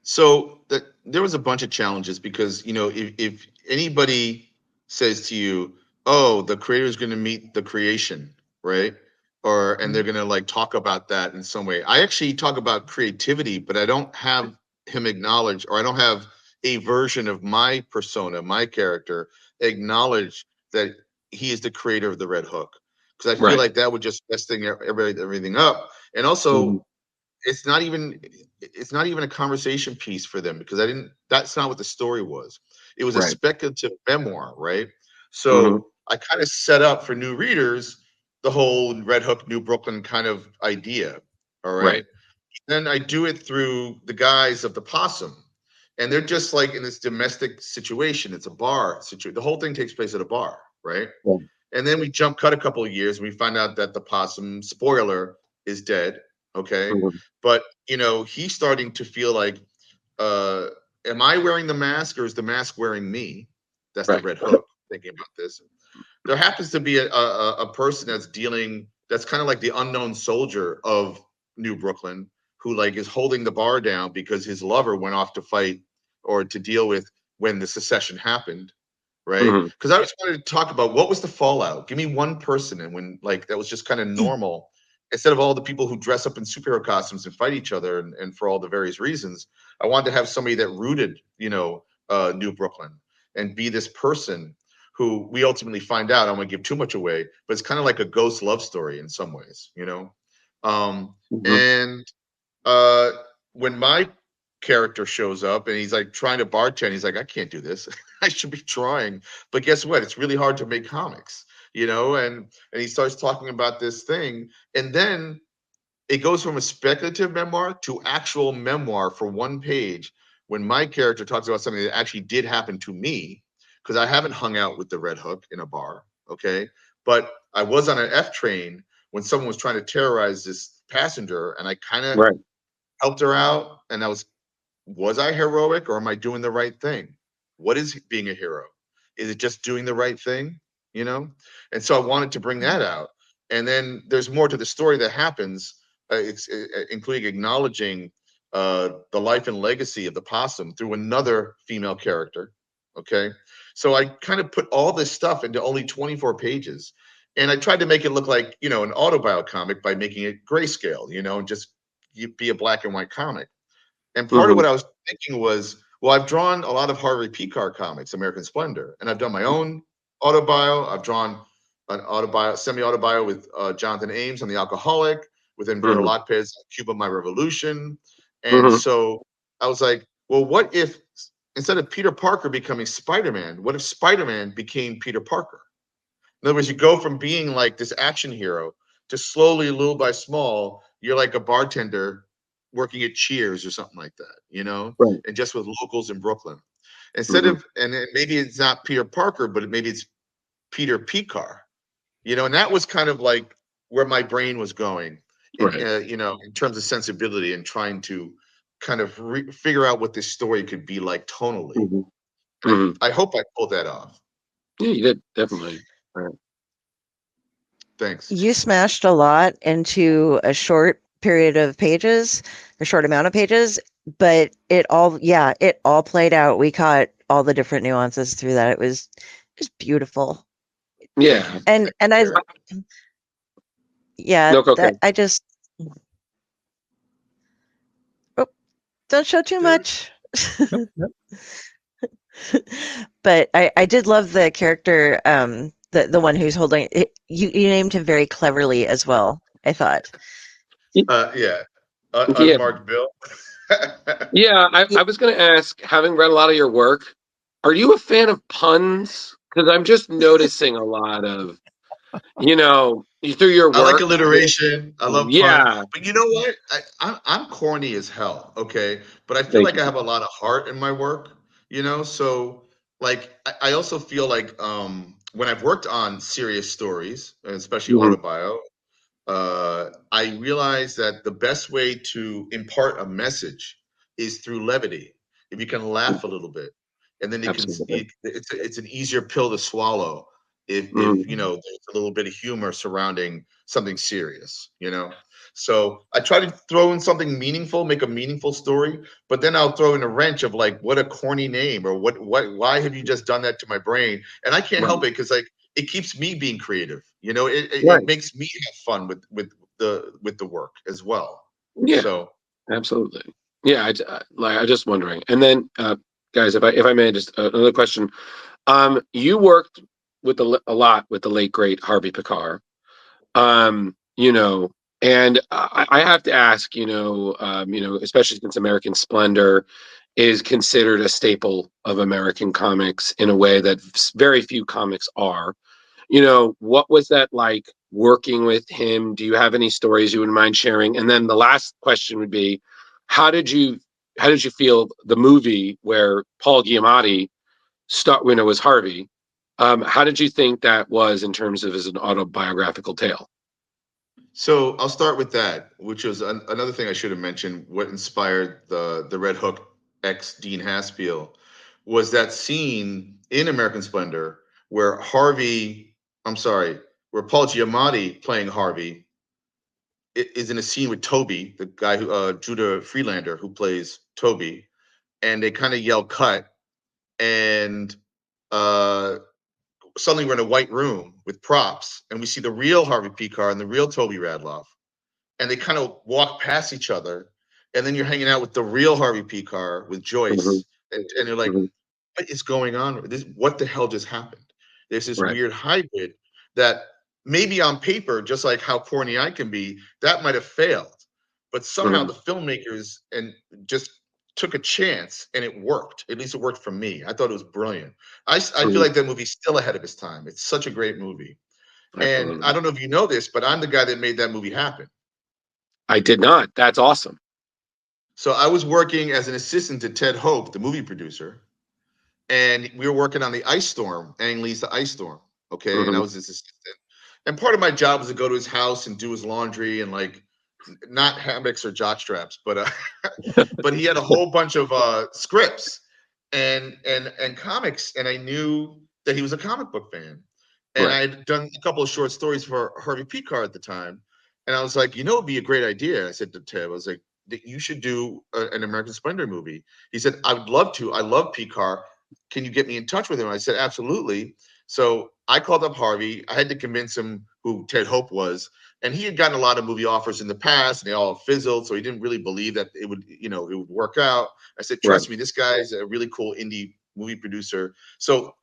So there was a bunch of challenges because, you know, if anybody says to you, "Oh, the creator is going to meet the creation," right? And they're going to like talk about that in some way. I actually talk about creativity, but I don't have him acknowledge, or I don't have a version of my persona, my character, acknowledge that he is the creator of the Red Hook, because I feel Right. like that would just mess everything up. And also, it's not even a conversation piece for them, because that's not what the story was. It was a Right. speculative memoir, right? Mm-hmm. So I kind of set up for new readers the whole Red Hook, New Brooklyn kind of idea. All right. Right. Then I do it through the guise of the possum. And they're just like in this domestic situation. It's a bar situation. The whole thing takes place at a bar, right? Yeah. And then we jump cut a couple of years and we find out that the possum, spoiler, is dead. Okay. Mm-hmm. But you know, he's starting to feel like, am I wearing the mask, or is the mask wearing me? That's the Right. Red Hook thinking about this. There happens to be a person that's kind of like the unknown soldier of New Brooklyn, who like is holding the bar down because his lover went off to fight or to deal with when the secession happened, right? Mm-hmm. Because I was going to talk about what was the fallout. Give me one person, and when like that was just kind of normal, instead of all the people who dress up in superhero costumes and fight each other, and for all the various reasons, I wanted to have somebody that rooted, you know, New Brooklyn, and be this person who we ultimately find out. I don't want to give too much away, but it's kind of like a ghost love story in some ways, you know. Mm-hmm. And when my character shows up and he's like trying to bartend, he's like, I can't do this. I should be trying. But guess what? It's really hard to make comics, you know. And he starts talking about this thing, and then it goes from a speculative memoir to actual memoir for one page, when my character talks about something that actually did happen to me, because I haven't hung out with the Red Hook in a bar, okay? But I was on an F train when someone was trying to terrorize this passenger, and I kind of Right. helped her out. And was I heroic, or am I doing the right thing? What is being a hero? Is it just doing the right thing? You know? And so I wanted to bring that out. And then there's more to the story that happens, including acknowledging the life and legacy of the possum through another female character. Okay. So I kind of put all this stuff into only 24 pages. And I tried to make it look like, you know, an autobio comic by making it grayscale, you know, and just be a black and white comic. And part of Mm-hmm. what I was thinking was, well, I've drawn a lot of Harvey Pekar comics, American Splendor, and I've done my own autobio. I've drawn an autobio, semi-autobio with Jonathan Ames on The Alcoholic, with Enverdo Mm-hmm. Lopez, Cuba My Revolution. And Mm-hmm. so I was like, well, what if instead of Peter Parker becoming Spider-Man, what if Spider-Man became Peter Parker? In other words, you go from being like this action hero to slowly, little by small, you're like a bartender working at Cheers or something like that, you know, Right. and just with locals in Brooklyn. Instead of, and then maybe it's not Peter Parker, but maybe it's Peter Pekar, you know, and that was kind of like where my brain was going, in, Right. you know, in terms of sensibility and trying to kind of figure out what this story could be like tonally. Mm-hmm. And Mm-hmm. I hope I pulled that off. Yeah, you did, definitely. Right. Thanks. You smashed a lot into a short period of pages, a short amount of pages, but it all played out. We caught all the different nuances through that. It was just beautiful. Yeah. And I yeah, No, okay. that I just don't show too much. Nope, nope. But I did love the character, the one who's holding it. You named him very cleverly as well, I thought. Yeah. Yeah. Unmarked Bill. Yeah, I was going to ask, having read a lot of your work, are you a fan of puns? Because I'm just noticing a lot of, through your I like work. alliteration. I love puns. Yeah. But you know what? I'm corny as hell. Okay. But I feel Thank like I you. have a lot of heart in my work, you know? So, like, I also feel like when I've worked on serious stories, especially Mhm. autobio, I realized that the best way to impart a message is through levity. If you can laugh a little bit, and then Absolutely. it's an easier pill to swallow if Mhm. you know there's a little bit of humor surrounding something serious, you know. So I try to throw in something meaningful, make a meaningful story, but then I'll throw in a wrench of like, what a corny name, or why have you just done that to my brain? And I can't help it, because like it keeps me being creative, you know. It makes me have fun with the work as well. Yeah, so absolutely. Yeah, I just wondering. And then, guys, if I may, just another question. You worked with a lot with the late great Harvey Pekar. You know, and I have to ask, especially since American Splendor is considered a staple of American comics in a way that very few comics are. What was that like working with him? Do you have any stories you wouldn't mind sharing? And then the last question would be, how did you feel the movie where Paul Giamatti was Harvey? How did you think that was in terms of as an autobiographical tale? So I'll start with that, which was another thing I should have mentioned. What inspired the Red Hook X Dean Haspiel was that scene in American Splendor where where Paul Giamatti playing Harvey is in a scene with Toby, the guy who Judah Freelander, who plays Toby, and they kind of yell cut, and suddenly we're in a white room with props, and we see the real Harvey Pekar and the real Toby Radloff, and they kind of walk past each other, and then you're hanging out with the real Harvey Pekar with Joyce, and you're like, what is going on? What the hell just happened? There's this weird hybrid that maybe on paper, just like how corny I can be, that might have failed, but somehow the filmmakers and just took a chance and it worked. At least it worked for me. I thought it was brilliant. I feel like that movie's still ahead of its time. It's such a great movie. Absolutely. And I don't know if you know this, but I'm the guy that made that movie happen. I did not. That's awesome. So I was working as an assistant to Ted Hope, the movie producer, and we were working on the Ice Storm, Ang Lee's The Ice Storm. Okay, and I was his assistant. And part of my job was to go to his house and do his laundry and like not hammocks or jock straps, but but he had a whole bunch of scripts and comics, and I knew that he was a comic book fan. And I had done a couple of short stories for Harvey Pekar at the time. And I was like, it'd be a great idea. I said to Ted, I was like, you should do an American Splendor movie. He said, I would love to. I love Pekar. Can you get me in touch with him? I said, absolutely. So I called up Harvey. I had to convince him who Ted Hope was. And he had gotten a lot of movie offers in the past, and they all fizzled. So he didn't really believe that it would, it would work out. I said, trust me, this guy's a really cool indie movie producer. So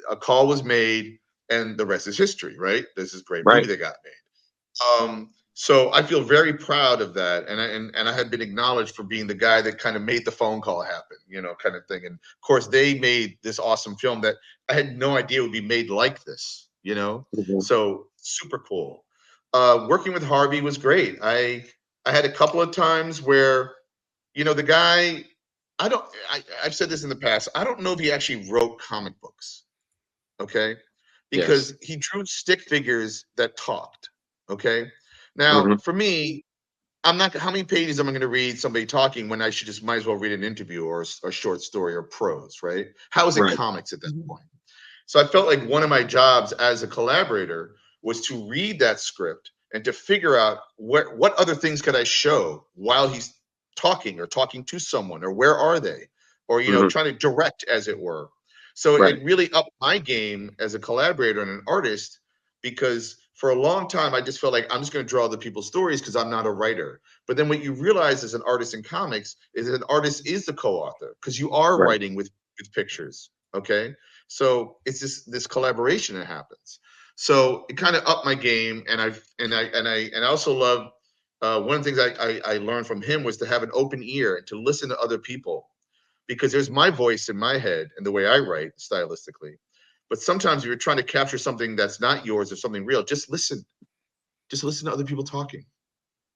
a call was made, and the rest is history, right? This is a great movie that got made. So I feel very proud of that, and I had been acknowledged for being the guy that kind of made the phone call happen, kind of thing. And of course, they made this awesome film that I had no idea would be made like this, So super cool. Working with Harvey was great. I had a couple of times where, the guy, I've said this in the past, I don't know if he actually wrote comic books, okay? Because he drew stick figures that talked, okay? Now, for me, I'm not, how many pages am I going to read somebody talking when I should just might as well read an interview or a short story or prose, right? How is it comics at that point? So I felt like one of my jobs as a collaborator was to read that script and to figure out what other things could I show while he's talking or talking to someone, or where are they, or trying to direct, as it were. So it really upped my game as a collaborator and an artist, because for a long time I just felt like I'm just going to draw other people's stories because I'm not a writer. But then what you realize as an artist in comics is that an artist is the co-author, because you are writing with pictures. Okay, so it's this collaboration that happens. So it kind of upped my game, and I also love one of the things I learned from him was to have an open ear and to listen to other people, because there's my voice in my head and the way I write stylistically. But sometimes if you're trying to capture something that's not yours or something real, just listen. Just listen to other people talking,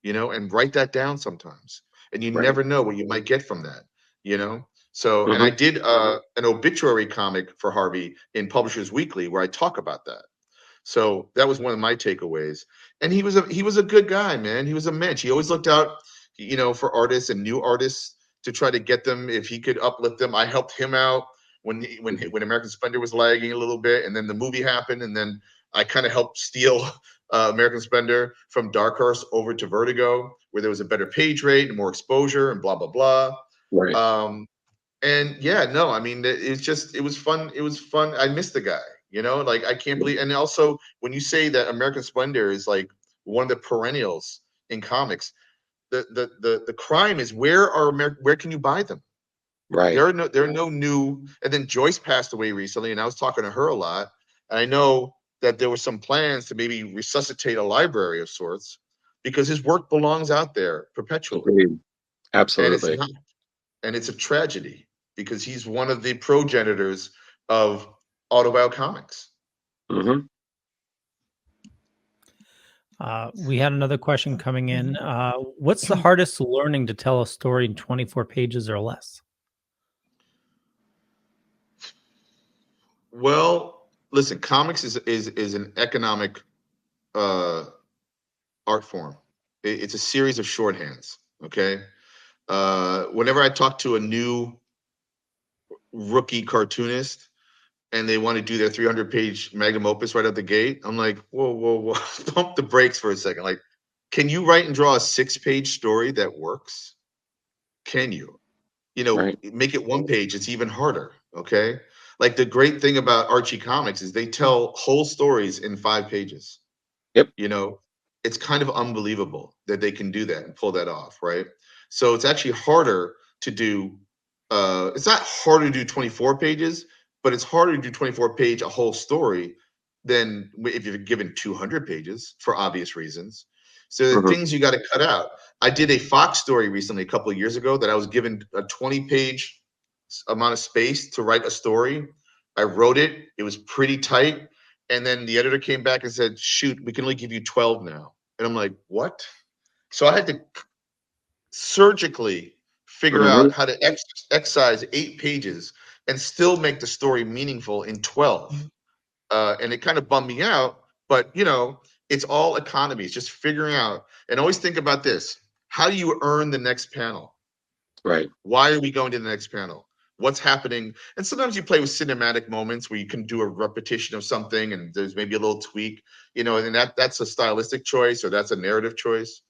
and write that down sometimes. And you never know what you might get from that, So, and I did an obituary comic for Harvey in Publishers Weekly where I talk about that. So that was one of my takeaways. And he was a good guy, man. He was a mensch. He always looked out, for artists and new artists to try to get them, if he could uplift them. I helped him out when American Splendor was lagging a little bit, and then the movie happened, and then I kind of helped steal American Splendor from Dark Horse over to Vertigo, where there was a better page rate and more exposure and blah blah blah. Right. And yeah, no, I mean, it was fun. It was fun. I miss the guy, like I can't believe. And also, when you say that American Splendor is like one of the perennials in comics, the crime is where can you buy them? Right. There are no new. And then Joyce passed away recently, and I was talking to her a lot. And I know that there were some plans to maybe resuscitate a library of sorts because his work belongs out there perpetually. Agreed. Absolutely. And it's a tragedy because he's one of the progenitors of Autobio Comics. Mm-hmm. We had another question coming in. What's the hardest learning to tell a story in 24 pages or less? Well, listen, comics is an economic art form. It's a series of shorthands. Okay. Whenever I talk to a new rookie cartoonist and they want to do their 300-page magnum opus right out the gate, I'm like, whoa, pump the brakes for a second. Like, can you write and draw a 6-page story that works? Can you? Right. Make it 1 page. It's even harder. Okay. Like the great thing about Archie Comics is they tell whole stories in 5 pages. Yep. It's kind of unbelievable that they can do that and pull that off, right? So it's actually harder to do. It's not harder to do 24 pages, but it's harder to do 24-page a whole story than if you're given 200 pages for obvious reasons. So the things you got to cut out. I did a Fox story recently, a couple of years ago, that I was given a 20-page amount of space to write a story. I wrote it. It was pretty tight. And then the editor came back and said, shoot, we can only give you 12 now. And I'm like, what? So I had to surgically figure out how to excise 8 pages and still make the story meaningful in 12. And it kind of bummed me out, but it's all economies, just figuring out. And always think about this. How do you earn the next panel? Right. Why are we going to the next panel? What's happening? And sometimes you play with cinematic moments where you can do a repetition of something and there's maybe a little tweak, and that's a stylistic choice or that's a narrative choice.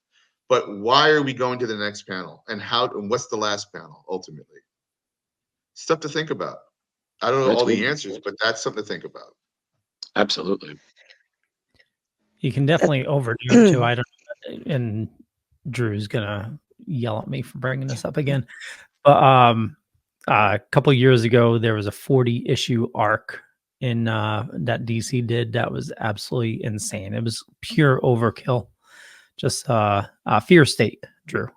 But why are we going to the next panel? And what's the last panel ultimately? Stuff to think about. I don't know all the answers, but that's something to think about. Absolutely. You can definitely overdo it too. I don't, and Drew's gonna yell at me for bringing this up again. But a couple of years ago, there was a 40-issue arc in that DC did that was absolutely insane. It was pure overkill. Just Fear State, Drew.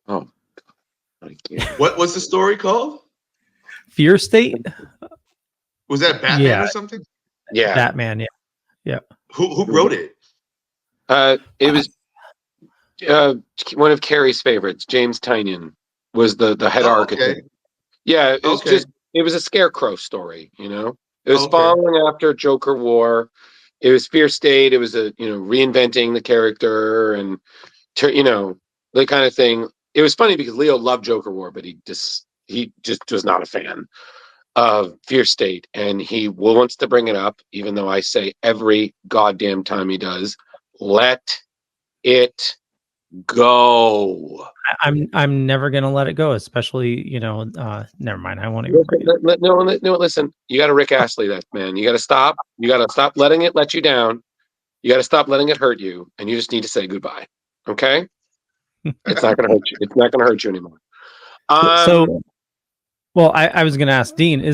Oh, thank you. What was the story called? Fear State. Was that Batman or something? Yeah, Batman. Yeah. Who wrote it? It was one of Carrie's favorites. James Tynion was the head architect. Okay. Yeah, it was it was a Scarecrow story. It was following after Joker War. It was Fear State. It was reinventing the character and the kind of thing. It was funny because Leo loved Joker War, but he just was not a fan of Fear State, and he wants to bring it up, even though I say every goddamn time he does, let it go. I'm never gonna let it go, especially never mind. I won't even. No, listen. You got to Rick Astley that, man. You got to stop. You got to stop letting it let you down. You got to stop letting it hurt you, and you just need to say goodbye. Okay? It's not gonna hurt you. It's not gonna hurt you anymore. Well, I was gonna ask Dean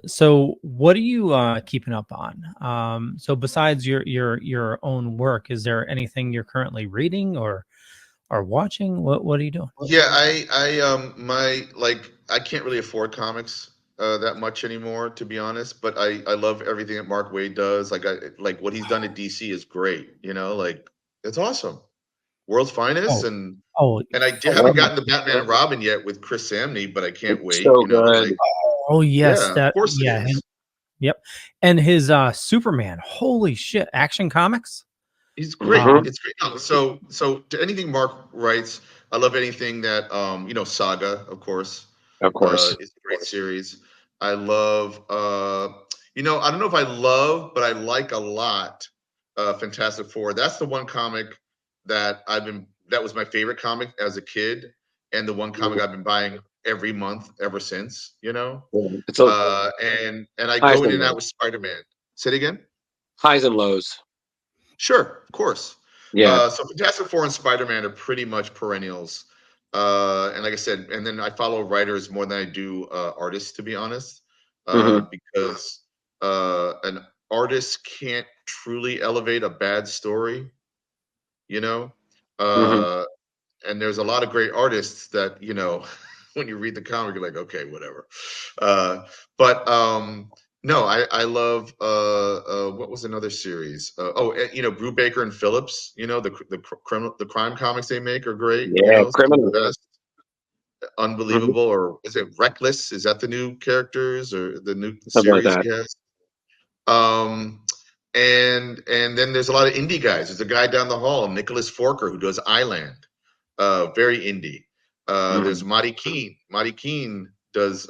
so what are you keeping up on? So besides your own work, is there anything you're currently reading or watching? What are you doing? Yeah, I can't really afford comics that much anymore, to be honest. But I love everything that Mark Waid does. Like what he's done at DC is great. It's awesome. World's Finest, and I haven't gotten the Batman and Robin yet with Chris Samney, but I can't wait. So good. Oh yes, of course it is. Yep, and his Superman. Holy shit! Action Comics. He's great. It's great. So to anything Mark writes, I love anything that Saga, of course. It's a great series. I love I don't know if I love, but I like a lot Fantastic Four. That's the one comic that that was my favorite comic as a kid, and the one comic I've been buying every month ever since, you know. It's a And I highs go in and and out lows. with Spider-Man. Say it again. Highs and lows. Sure, of course. Yeah. So Fantastic Four and Spider-Man are pretty much perennials. And like I said, and then I follow writers more than I do artists, to be honest, because an artist can't truly elevate a bad story, you know. And there's a lot of great artists that, you know, when you read the comic, you're like, okay, whatever. But no, I love what was another series? You know, Brubaker and Phillips. You know, the crime comics they make are great. You Yeah, know, some of criminal. the best. Unbelievable, or is it Reckless? Is that the new characters or the new Something like series that. he has? And then there's a lot of indie guys. There's a guy down the hall, Nicholas Forker, who does Island. Very indie. There's Marty Keene. Marty Keene does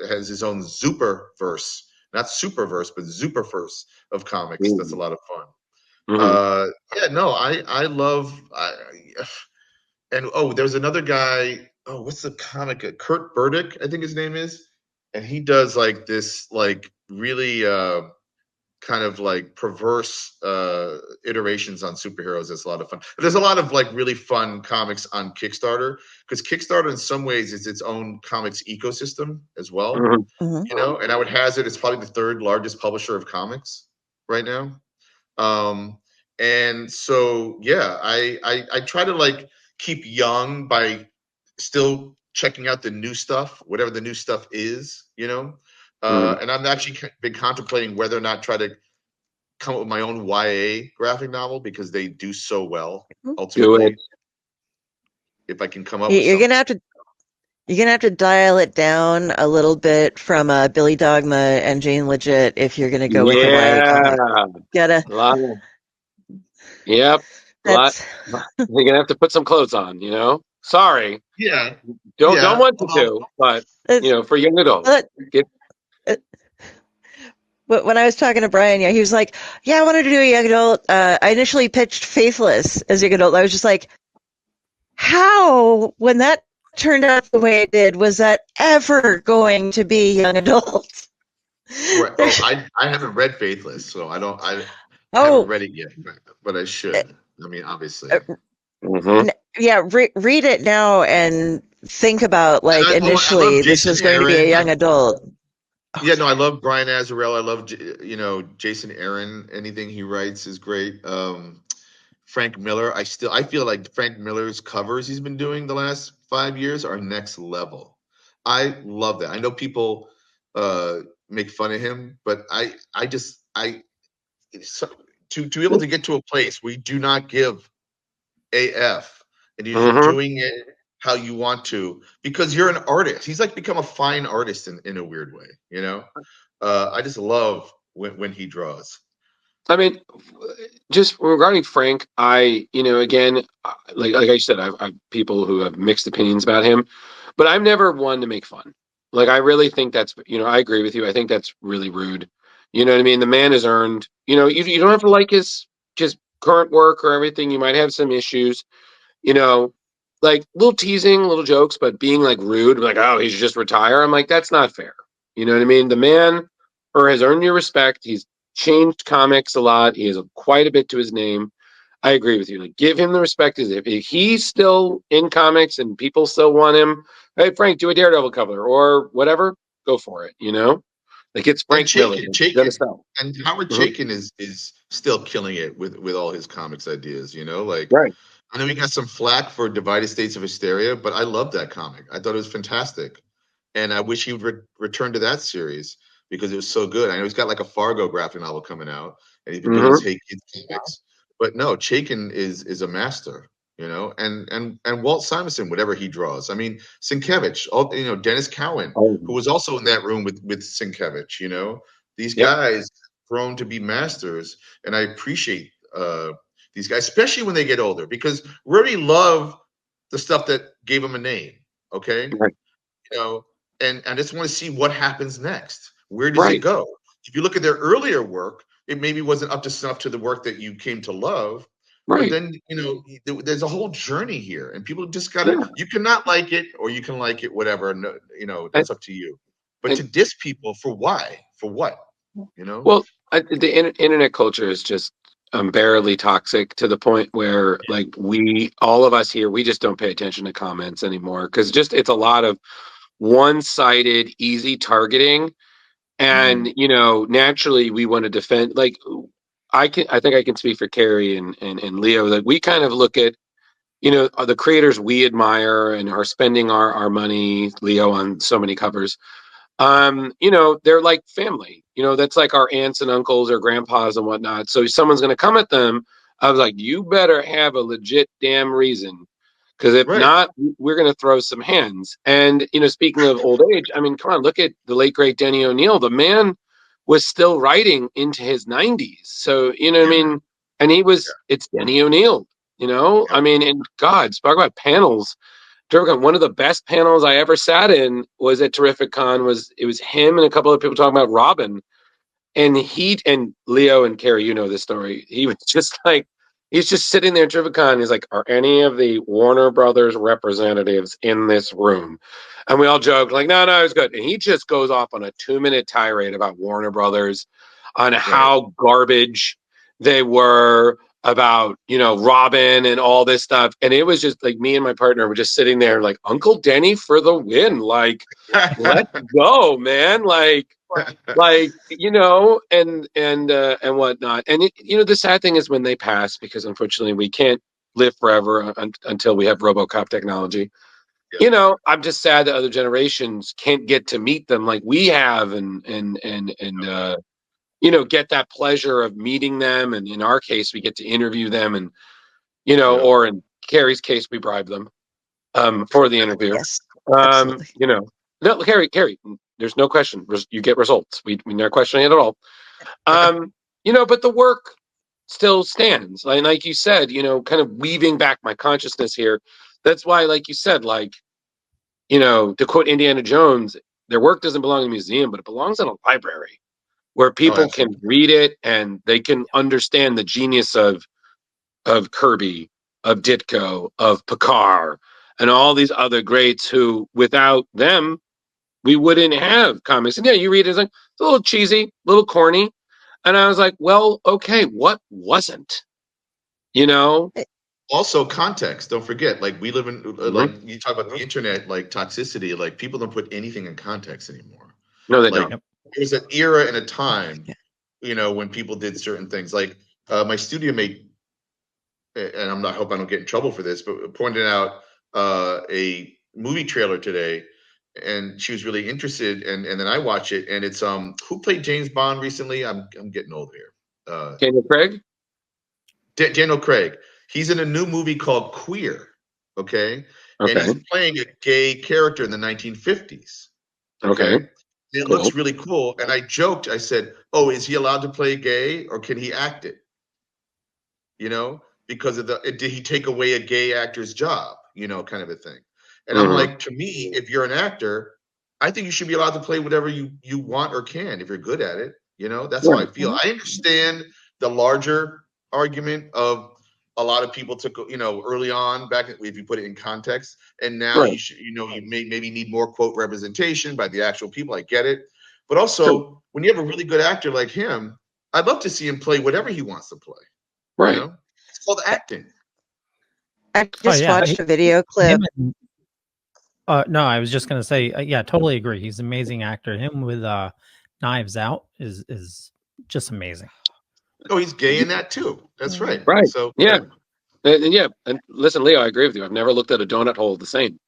has his own Zuperverse, not Superverse, but Zuperverse of comics. That's a lot of fun. Yeah, no, I love. And there's another guy. Oh, what's the comic? Kurt Burdick, I think his name is, and he does like this, like really kind of like perverse iterations on superheroes. That's a lot of fun. There's a lot of like really fun comics on Kickstarter, because Kickstarter in some ways is its own comics ecosystem as well. You know, and I would hazard it's probably the third largest publisher of comics right now. And so yeah, I try to like keep young by still checking out the new stuff, whatever the new stuff is, you know. And I'm actually been contemplating whether or not try to come up with my own YA graphic novel, because they do so well. Ultimately, if I can come up with You're something. gonna have to dial it down a little bit from Billy Dogma and Jane Legit if you're gonna go with the YA comic. Gotta. Yep. That's. You're gonna have to put some clothes on, you know. Sorry. Yeah. Don't want to, but you know, for young adults. But when I was talking to Brian, yeah, he was like, "Yeah, I wanted to do a young adult." I initially pitched Faithless as young adult. I was just like, "How, when that turned out the way it did, was that ever going to be young adult?" Right. Oh, I haven't read Faithless, so I haven't read it yet, but I should. I mean, obviously. Yeah, read it now and think about like initially this was going to be a young adult. Yeah, no, I love Brian Azzarello. I love, you know, Jason Aaron. Anything he writes is great. Frank Miller. I feel like Frank Miller's covers he's been doing the last 5 years are next level. I love that. I know people make fun of him, but to be able to get to a place where you do not give AF and you're just doing it how you want to, because you're an artist. He's like become a fine artist in a weird way, you know. I just love when he draws. I mean, just regarding Frank, you know, again, like I said, I've people who have mixed opinions about him, but I'm never one to make fun. Like, I really think that's, you know, I agree with you. I think that's really rude. You know what I mean? The man has earned, you know, you don't have to like his just current work or everything. You might have some issues, you know, like little teasing, little jokes, but being like rude, like, oh, he should just retire. I'm like, that's not fair. You know what I mean? The man has earned your respect. He's changed comics a lot. He has quite a bit to his name. I agree with you. Like, give him the respect as if he's still in comics and people still want him. Hey, Frank, do a Daredevil cover or whatever. Go for it. You know, like it's Frank Miller. And Howard Chaykin is still killing it with all his comics ideas. You know, like I know he got some flack for Divided States of Hysteria, but I love that comic. I thought it was fantastic, and I wish he would return to that series because it was so good. I know he's got like a Fargo graphic novel coming out, and he's been doing his Hey Kids comics. But no, Chaykin is a master, you know, and Walt Simonson, whatever he draws. I mean, Sienkiewicz, you know, Dennis Cowan, who was also in that room with Sienkiewicz. You know, these guys grown to be masters, and I appreciate these guys, especially when they get older, because we already love the stuff that gave them a name. Okay, you know, and I just want to see what happens next. Where does it go? If you look at their earlier work, it maybe wasn't up to snuff to the work that you came to love. Right. But then, there's a whole journey here, and people just gotta. You cannot like it, or you can like it, whatever. No, that's up to you. But to diss people for why? For what? Well, the internet culture is just unbearably toxic to the point where, like, all of us here, we just don't pay attention to comments anymore because it's a lot of one-sided, easy targeting, and naturally we want to defend. Like, I think I can speak for Carrie and Leo that we kind of look at, the creators we admire and are spending our money, Leo, on so many covers. They're like family. That's like our aunts and uncles or grandpas and whatnot. So if someone's going to come at them, I was like, you better have a legit damn reason, because if not, we're going to throw some hands. And speaking of old age, I mean, come on, look at the late great Denny O'Neil. The man was still writing into his 90s. So what I mean, and it's Denny O'Neil. I mean, and God, talk about panels. Terrificon, one of the best panels I ever sat in was at Terrificon. It was him and a couple of people talking about Robin, and Leo and Carrie, this story. He was just like, he's just sitting there at Terrificon. He's like, are any of the Warner Brothers representatives in this room? And we all joked like, no, it's good. And he just goes off on a 2-minute tirade about Warner Brothers, on how garbage they were, about Robin and all this stuff. And it was just like, me and my partner were just sitting there like, Uncle Denny for the win, like let's go, man, like and whatnot. And the sad thing is when they pass, because unfortunately we can't live forever until we have RoboCop technology. I'm just sad that other generations can't get to meet them like we have, and get that pleasure of meeting them. And in our case, we get to interview them, and, or in Carrie's case, we bribe them for the interview. Yes, absolutely. No, Carrie, there's no question. You get results. We're not questioning it at all. But the work still stands. Like you said, kind of weaving back my consciousness here. That's why, like you said, to quote Indiana Jones, their work doesn't belong in a museum, but it belongs in a library, where people can read it and they can understand the genius of Kirby, of Ditko, of Pekar, and all these other greats who, without them, we wouldn't have comics. And you read it, it's like, it's a little cheesy, a little corny. And I was like, well, okay, what wasn't? Also context. Don't forget, like, we live in, like, you talk about the internet, like toxicity, like people don't put anything in context anymore. No, they don't. There was an era and a time, when people did certain things. Like my studio mate, and I hope I don't get in trouble for this, but pointed out a movie trailer today, and she was really interested, and then I watch it, and it's who played James Bond recently? I'm getting old here. Daniel Craig. Daniel Craig. He's in a new movie called Queer. Okay. And he's playing a gay character in the 1950s. Okay. It looks really cool. And I joked, I said, oh, is he allowed to play gay, or can he act it? Because of did he take away a gay actor's job, kind of a thing. And I'm like, to me, if you're an actor, I think you should be allowed to play whatever you want or can, if you're good at it. That's how I feel. I understand the larger argument of a lot of people took, early on back, if you put it in context, and now you should, you maybe need more quote representation by the actual people. I get it. But also, when you have a really good actor like him, I'd love to see him play whatever he wants to play. Right. It's called acting. I just watched a video clip. No, I was just going to say, totally agree. He's an amazing actor. Him with Knives Out is just amazing. Oh, he's gay in that too. That's right. Right. So and listen, Leo, I agree with you. I've never looked at a donut hole the same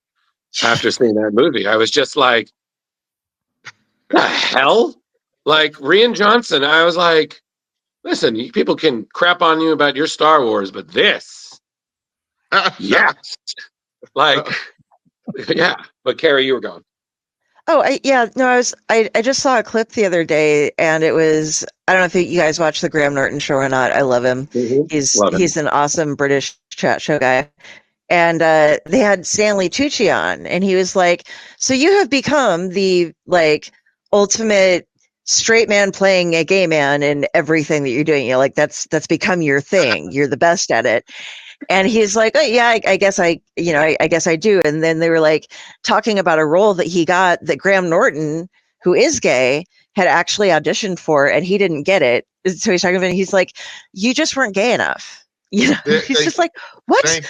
after seeing that movie. I was just like, the hell? Like Rian Johnson, I was like, listen, people can crap on you about your Star Wars, but this, yes. Like, yeah. But Carrie, you were going. Oh, I just saw a clip the other day, and it was, I don't know if you guys watch the Graham Norton show or not. I love him. He's an awesome British chat show guy. And they had Stanley Tucci on, and he was like, so you have become the ultimate straight man playing a gay man in everything that you're doing. You're like, that's become your thing. You're the best at it. And he's like, oh, yeah, I guess I guess I do. And then they were like talking about a role that he got that Graham Norton, who is gay, had actually auditioned for, and he didn't get it. So he's talking about it, he's like, you just weren't gay enough. You know, he's just like, what?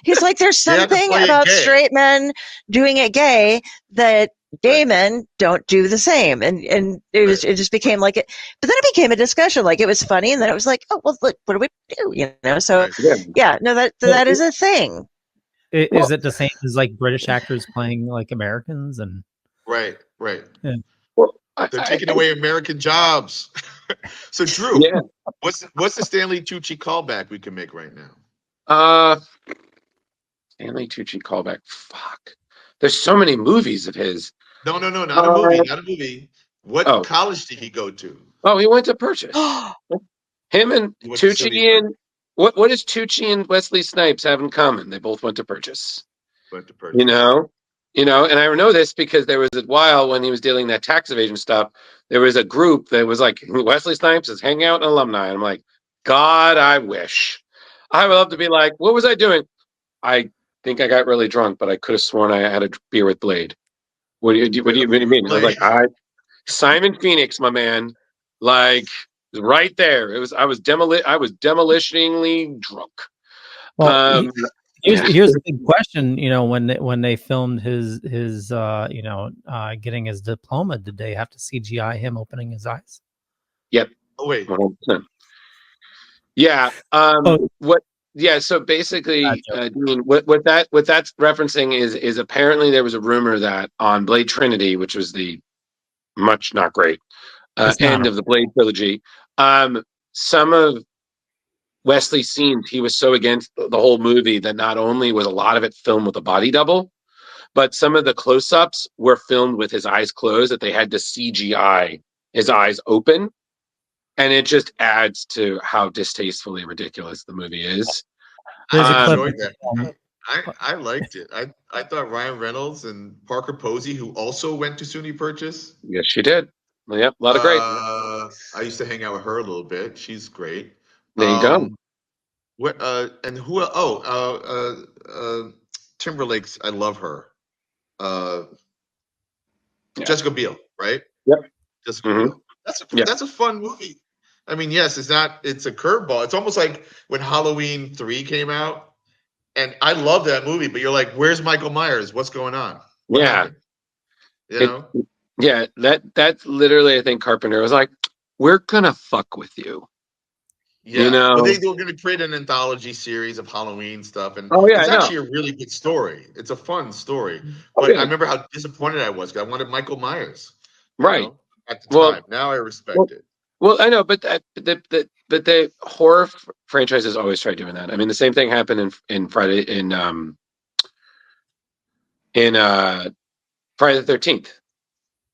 He's like, there's something about straight men doing it gay that gay men don't do the same. And it just became like it, but then it became a discussion. Like, it was funny, and then it was like, oh, well, look, what do we do? You know, so yeah, no, that is a thing. Is it the same as like British actors playing like Americans? And right. Yeah. Well, they're taking away American jobs. So Drew, what's the Stanley Tucci callback we can make right now? Stanley Tucci callback. Fuck. There's so many movies of his. No, not a movie. What college did he go to? Oh, he went to Purchase. Him and Tucci and what does Tucci and Wesley Snipes have in common? They both went to Purchase. You know, and I know this because there was a while when he was dealing that tax evasion stuff. There was a group that was like, Wesley Snipes is hanging out in alumni. And I'm like, God, I wish. I would love to be like, what was I doing? I think I got really drunk, but I could have sworn I had a beer with Blade. What do you mean? I was like, Simon Phoenix, my man, like right there. I was demolitioningly drunk. Well, here's the big question. You know, when they filmed his getting his diploma, did they have to CGI him opening his eyes? Yep. Oh wait. 100%. Yeah. What? Yeah. So basically, what that's referencing is apparently there was a rumor that on Blade Trinity, which was the much not great end of the Blade trilogy, some of Wesley's scenes, he was so against the whole movie that not only was a lot of it filmed with a body double, but some of the close-ups were filmed with his eyes closed, that they had to CGI his eyes open. And it just adds to how distastefully ridiculous the movie is. I enjoyed that. I liked it. I thought Ryan Reynolds and Parker Posey, who also went to SUNY Purchase. Yes, she did. Yep, a lot of great. I used to hang out with her a little bit. She's great. There you go. What and who? Timberlake's. I love her. Jessica Biel, right? Yep. Jessica Biel. That's a fun movie. I mean, yes, it's a curveball. It's almost like when Halloween 3 came out, and I love that movie, but you're like, where's Michael Myers? What's going on? What happened? You know? Yeah, that's literally, I think Carpenter was like, we're gonna fuck with you. Yeah, you know? But they were going to create an anthology series of Halloween stuff, and it's actually a really good story. It's a fun story, but I remember how disappointed I was because I wanted Michael Myers, right? At the time. Now I respect it. Well, I know, but the horror franchises always try doing that. I mean, the same thing happened in Friday in Friday the 13th.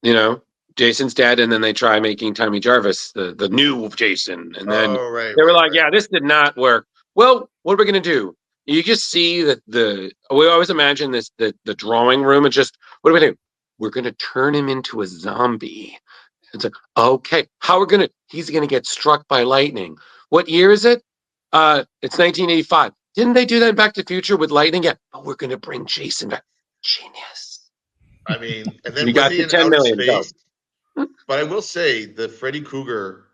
You know, Jason's dead, and then they try making Tommy Jarvis the new Jason, and then they were like, "Yeah, this did not work." Well, what are we gonna do? You just see that we always imagine this the drawing room and just what are we gonna do? We're gonna turn him into a zombie. It's like, okay, he's gonna get struck by lightning. What year is it? It's 1985. Didn't they do that in Back to the Future with lightning? Yeah, but we're gonna bring Jason back. Genius. I mean, and then you got the 10 million. But I will say the Freddy Krueger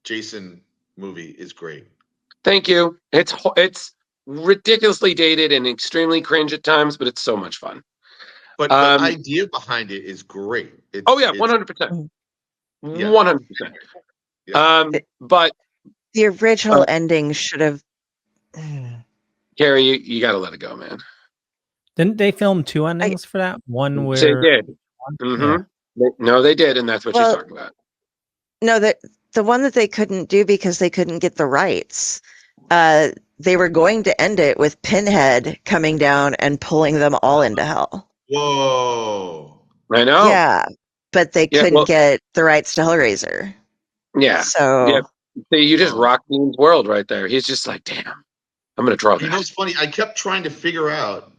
Jason movie is great. Thank you. It's ridiculously dated and extremely cringe at times, but it's so much fun. But the idea behind it is great. 100%. 100%. But the original ending should have. Carrie, you got to let it go, man. Didn't they film 2 endings for that? One where they did. No, they did, and that's what she's talking about. No, the one that they couldn't do because they couldn't get the rights. They were going to end it with Pinhead coming down and pulling them all into hell. Whoa! I know. Yeah, but they couldn't get the rights to Hellraiser. Yeah. So you just rock Dean's world right there. He's just like, damn, I'm gonna draw that. You know, it's funny. I kept trying to figure out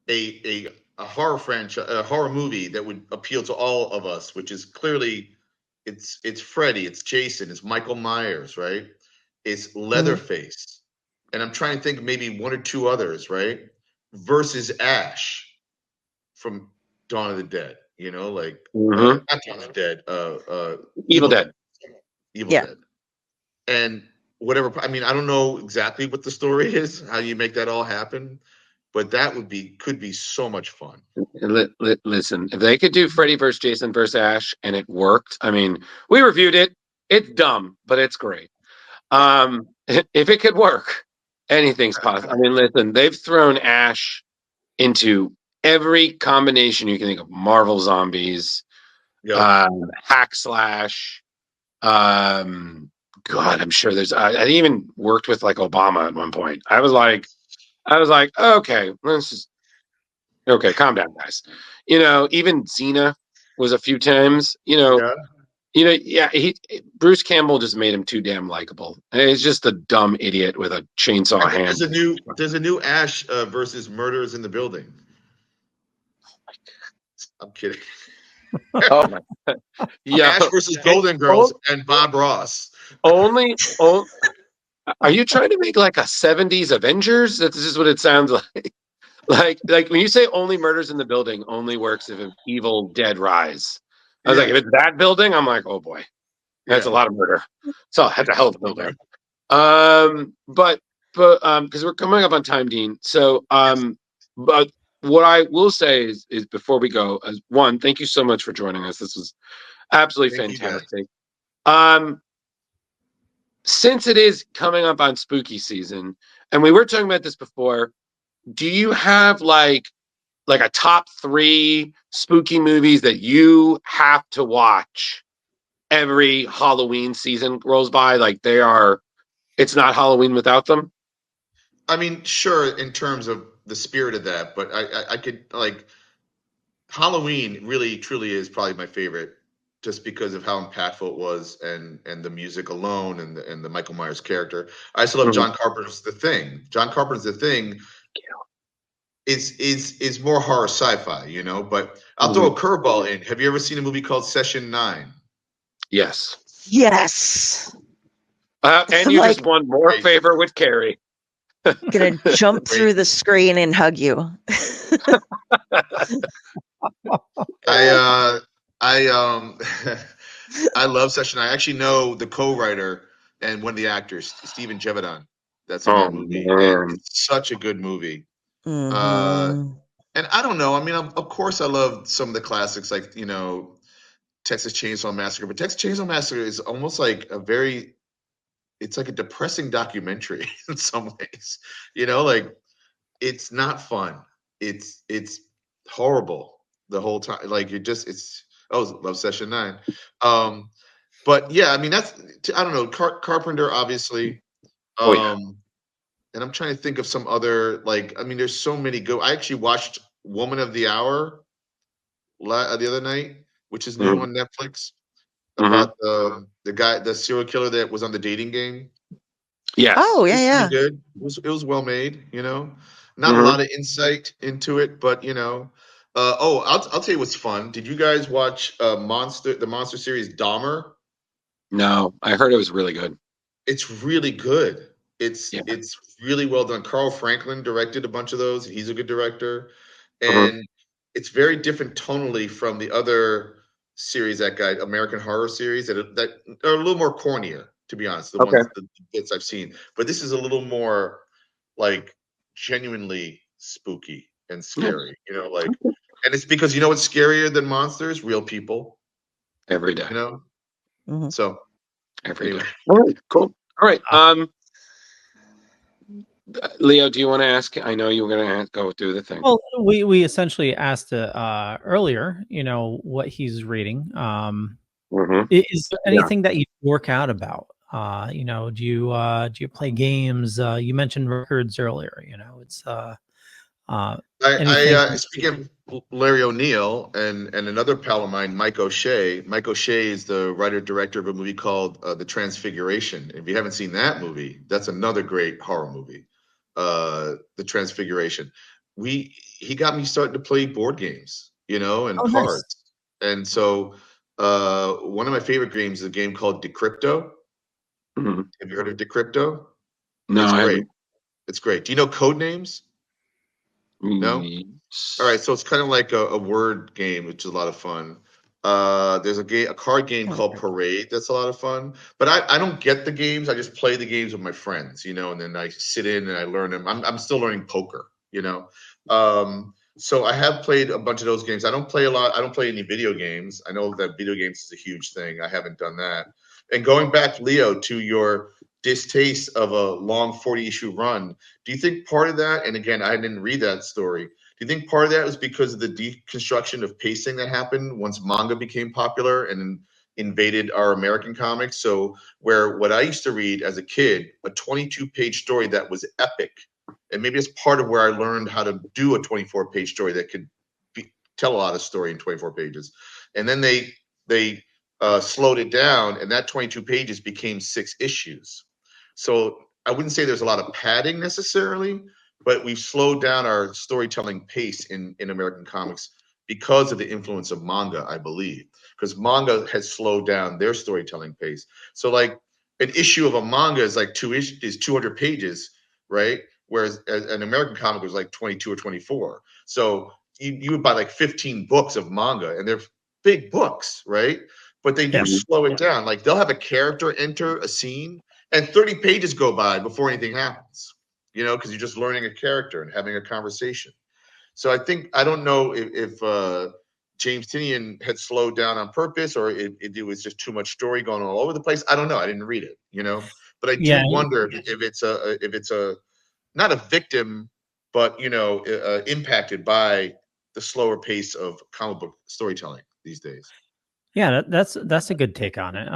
a horror franchise, a horror movie that would appeal to all of us, which is clearly it's Freddy, it's Jason, it's Michael Myers, right? It's Leatherface, and I'm trying to think maybe one or two others, right? Versus Ash from Dawn of the Dead, you know, like not Dawn of the Dead, Evil Dead. Evil Dead, and whatever. I mean, I don't know exactly what the story is, how you make that all happen, but that could be so much fun. Listen, if they could do Freddy versus Jason versus Ash and it worked, I mean, we reviewed it. It's dumb, but it's great. If it could work, anything's possible. I mean, listen, they've thrown Ash into every combination you can think of: Marvel Zombies, Hack Slash. God, I'm sure there's. I even worked with like Obama at one point. I was like, okay, let's just calm down, guys. You know, even Xena was a few times. Bruce Campbell just made him too damn likable. He's just a dumb idiot with a chainsaw hand. There's a new Ash versus Murders in the Building. I'm kidding. Oh my God. Yeah, Ash versus Golden Girls and Bob Ross. Are you trying to make like a 70s Avengers? That's just what it sounds like. Like when you say only Murders in the Building only works if an Evil Dead Rise. I was like, if it's that building, I'm like, oh boy, that's a lot of murder. So that's a hell of a building. But because we're coming up on time, Dean. So but what I will say is before we go, one, thank you so much for joining us. This was absolutely fantastic. Since it is coming up on spooky season, and we were talking about this before, do you have like a top 3 spooky movies that you have to watch every Halloween season rolls by? Like it's not Halloween without them? I mean, sure, in terms of the spirit of that, but I could like Halloween really truly is probably my favorite, just because of how impactful it was and the music alone and the Michael Myers character. I also love John Carpenter's The Thing. John Carpenter's The Thing is more horror sci-fi, you know, but I'll throw a curveball in. Have you ever seen a movie called Session 9? Yes. Yes. And you just won more favor with Carrie. Gonna jump through the screen and hug you. I love Session 9. I actually know the co-writer and one of the actors, Stephen Jevedon. That's in that movie. It's such a good movie. And I don't know. I mean, of course, I love some of the classics, like, you know, Texas Chainsaw Massacre. But Texas Chainsaw Massacre is almost like it's like a depressing documentary in some ways. You know, like it's not fun. It's horrible the whole time. Like love Session 9. But yeah, I mean, I don't know. Carpenter, obviously. And I'm trying to think of some other, like, I mean, there's so many good. I actually watched Woman of the Hour the other night, which is new on Netflix, about the serial killer that was on the dating game. Yes. Oh, yeah. Good. It was well made, you know. Not a lot of insight into it, but you know. I'll tell you what's fun. Did you guys watch the monster series Dahmer? No, I heard it was really good. It's really good. It's really well done. Carl Franklin directed a bunch of those. He's a good director, and it's very different tonally from the other series that guy American Horror series that are a little more cornier, to be honest. The bits I've seen, but this is a little more like genuinely spooky and scary. You know, like, and it's because you know what's scarier than monsters? Real people. Every day. You know, so every day. All right, cool. All right. Leo, do you want to ask? I know you were going to go through the thing. Well, we essentially asked earlier, you know, what he's reading. Is there anything that you work out about? You know, do you play games? You mentioned records earlier. You know, it's speaking of Larry O'Neill and another pal of mine, Mike O'Shea. Mike O'Shea is the writer director of a movie called The Transfiguration. If you haven't seen that movie, that's another great horror movie. The Transfiguration. He got me starting to play board games, you know, and cards. Nice. And so one of my favorite games is a game called Decrypto. Mhm. Have you heard of Decrypto? No, It's I great. haven't. It's great. Do you know Codenames? No? All right, so it's kind of like a word game, which is a lot of fun. There's a card game called Parade that's a lot of fun. But I don't get the games. I just play the games with my friends, you know, and then I sit in and I learn them. I'm still learning poker, you know. So I have played a bunch of those games. I don't play a lot. I don't play any video games. I know that video games is a huge thing. I haven't done that. And going back, Leo, to your distaste of a long 40-issue run, do you think part of that, and again, I didn't read that story, do you think part of that was because of the deconstruction of pacing that happened once manga became popular and invaded our American comics? So where what I used to read as a kid, a 22-page story that was epic, and maybe it's part of where I learned how to do a 24-page story that could tell a lot of story in 24 pages. And then they slowed it down, and that 22 pages became 6 issues. So I wouldn't say there's a lot of padding necessarily, but we've slowed down our storytelling pace in American comics because of the influence of manga, I believe, because manga has slowed down their storytelling pace. So like an issue of a manga is like 200 pages, right? Whereas an American comic was like 22 or 24. So you would buy like 15 books of manga, and they're big books, right? But they do slow it down. Like they'll have a character enter a scene, and 30 pages go by before anything happens, you know, because you're just learning a character and having a conversation. So I don't know if James Tynion had slowed down on purpose, or it was just too much story going all over the place. I don't know. I didn't read it, you know, but I do wonder if it's a not a victim, but you know, impacted by the slower pace of comic book storytelling these days. Yeah, that's a good take on it.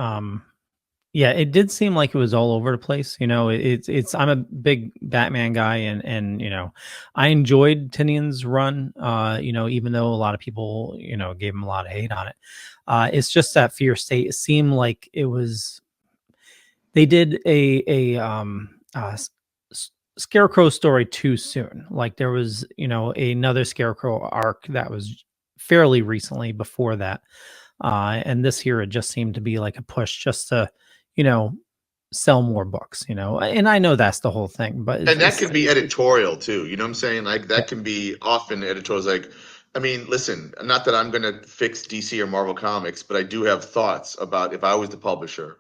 Yeah, it did seem like it was all over the place. You know, it's I'm a big Batman guy, and you know, I enjoyed Tynion's run. You know, even though a lot of people, you know, gave him a lot of hate on it. It's just that Fear State. It seemed like it was they did Scarecrow story too soon. Like there was, you know, another Scarecrow arc that was fairly recently before that. And this year it just seemed to be like a push just to, you know, sell more books, you know. And I know that's the whole thing, but And that can be editorial too. You know what I'm saying? Like that can be often editorials. Like, I mean, listen, not that I'm going to fix DC or Marvel Comics, but I do have thoughts about if I was the publisher.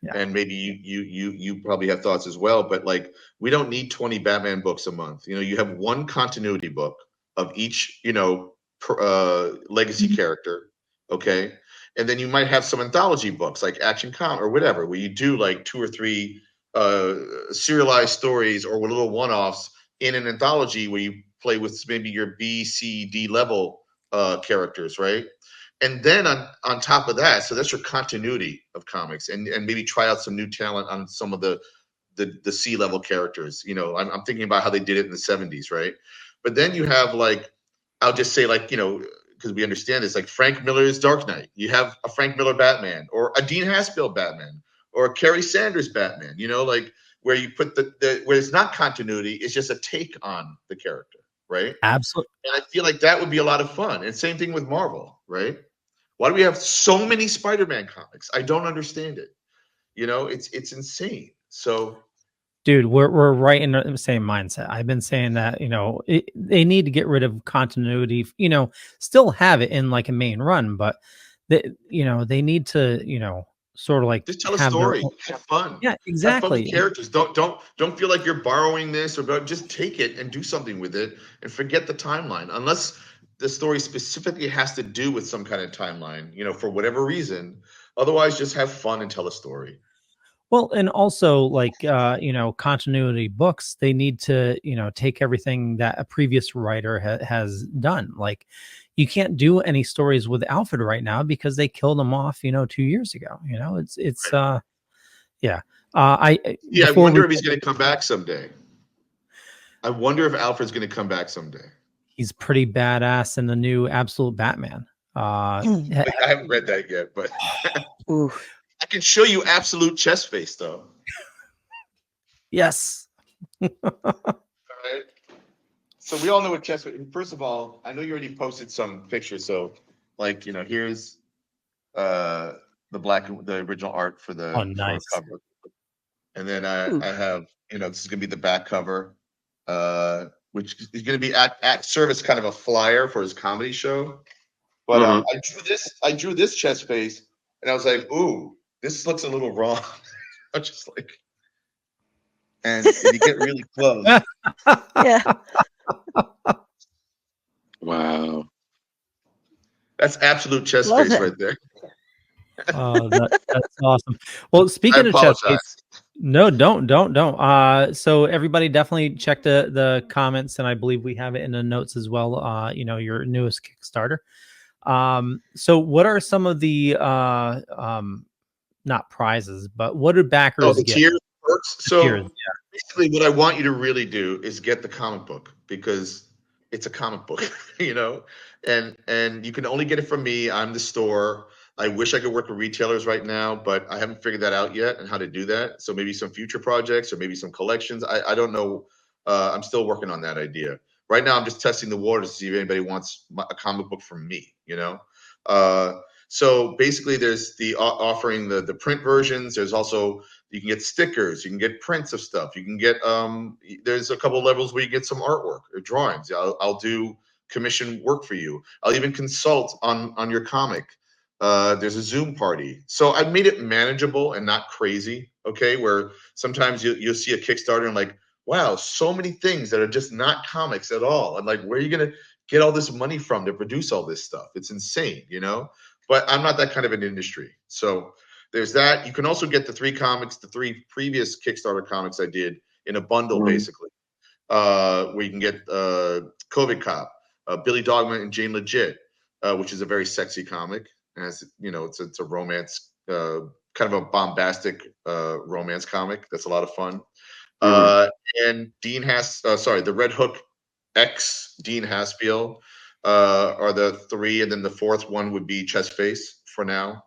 Yeah. And maybe you probably have thoughts as well, but like we don't need 20 Batman books a month. You know, you have one continuity book of each, you know, legacy character, okay? And then you might have some anthology books like Action Com or whatever, where you do like 2 or 3 serialized stories or little one-offs in an anthology where you play with maybe your B, C, D level characters, right? And then on top of that, so that's your continuity of comics, and maybe try out some new talent on some of the C level characters. You know, I'm thinking about how they did it in the 70s, right? But then you have like, I'll just say like, you know, because we understand this, like Frank Miller's Dark Knight. You have a Frank Miller Batman, or a Dean Haspiel Batman, or a Kerry Sanders Batman. You know, like where you put the where it's not continuity, it's just a take on the character, right? Absolutely. And I feel like that would be a lot of fun. And same thing with Marvel, right? Why do we have so many Spider-Man comics? I don't understand it. You know, it's insane. So, Dude, we're right in the same mindset. I've been saying that, you know, they need to get rid of continuity, you know, still have it in like a main run, but you know, they need to, you know, sort of like just tell a have their story, have fun. Yeah, Have fun exactly. with characters. Don't feel like you're borrowing this, or just take it and do something with it and forget the timeline. Unless the story specifically has to do with some kind of timeline, you know, for whatever reason. Otherwise, just have fun and tell a story. Well, and also like you know, continuity books, they need to, you know, take everything that a previous writer has done. Like you can't do any stories with Alfred right now because they killed him off, you know, 2 years ago. You know, it's Right. yeah. I Before wonder we if he's going to come back someday. I wonder if Alfred's going to come back someday. He's pretty badass in the new Absolute Batman. I haven't read that yet, but Ooh. I can show you Absolute Chest Face though. Yes. All right. So we all know what chest face. First of all, I know you already posted some pictures. So, like, you know, here's the original art for the nice. for cover. And then I have, this is gonna be the back cover, which is gonna be at service kind of a flyer for his comedy show. But I drew this chest face, and I was like, ooh, this looks a little wrong. I'm just like, and you get really close. Yeah. Wow. That's absolute chest Love face it. right there. That's awesome. Well, speaking of chest face, no, don't. So everybody definitely check the comments, and I believe we have it in the notes as well. Your newest Kickstarter. So what are some of the not prizes, but what do backers get? Tiers, perks. So tiers, basically, what I want you to really do is get the comic book, because it's a comic book, and you can only get it from me. I'm the store. I wish I could work with retailers right now, but I haven't figured that out yet and how to do that. So maybe some future projects or maybe some collections. I don't know. I'm still working on that idea. Right now, I'm just testing the waters to see if anybody wants a comic book from me, So basically, there's the offering the print versions. There's also, you can get stickers. You can get prints of stuff. You can get, there's a couple levels where you get some artwork or drawings. I'll do commission work for you. I'll even consult on your comic. There's a Zoom party. So I made it manageable and not crazy, okay? Where sometimes you'll see a Kickstarter and like, wow, so many things that are just not comics at all. And like, where are you going to get all this money from to produce all this stuff? It's insane, But I'm not that kind of an industry. So there's that. You can also get the 3 comics, the 3 previous Kickstarter comics I did in a bundle, basically, where you can get COVID Cop, Billy Dogma and Jane Legit, which is a very sexy comic. As it's a romance, kind of a bombastic romance comic. That's a lot of fun. And the Red Hook X Dean Haspiel are the 3, and then the 4th one would be Chest Face for now.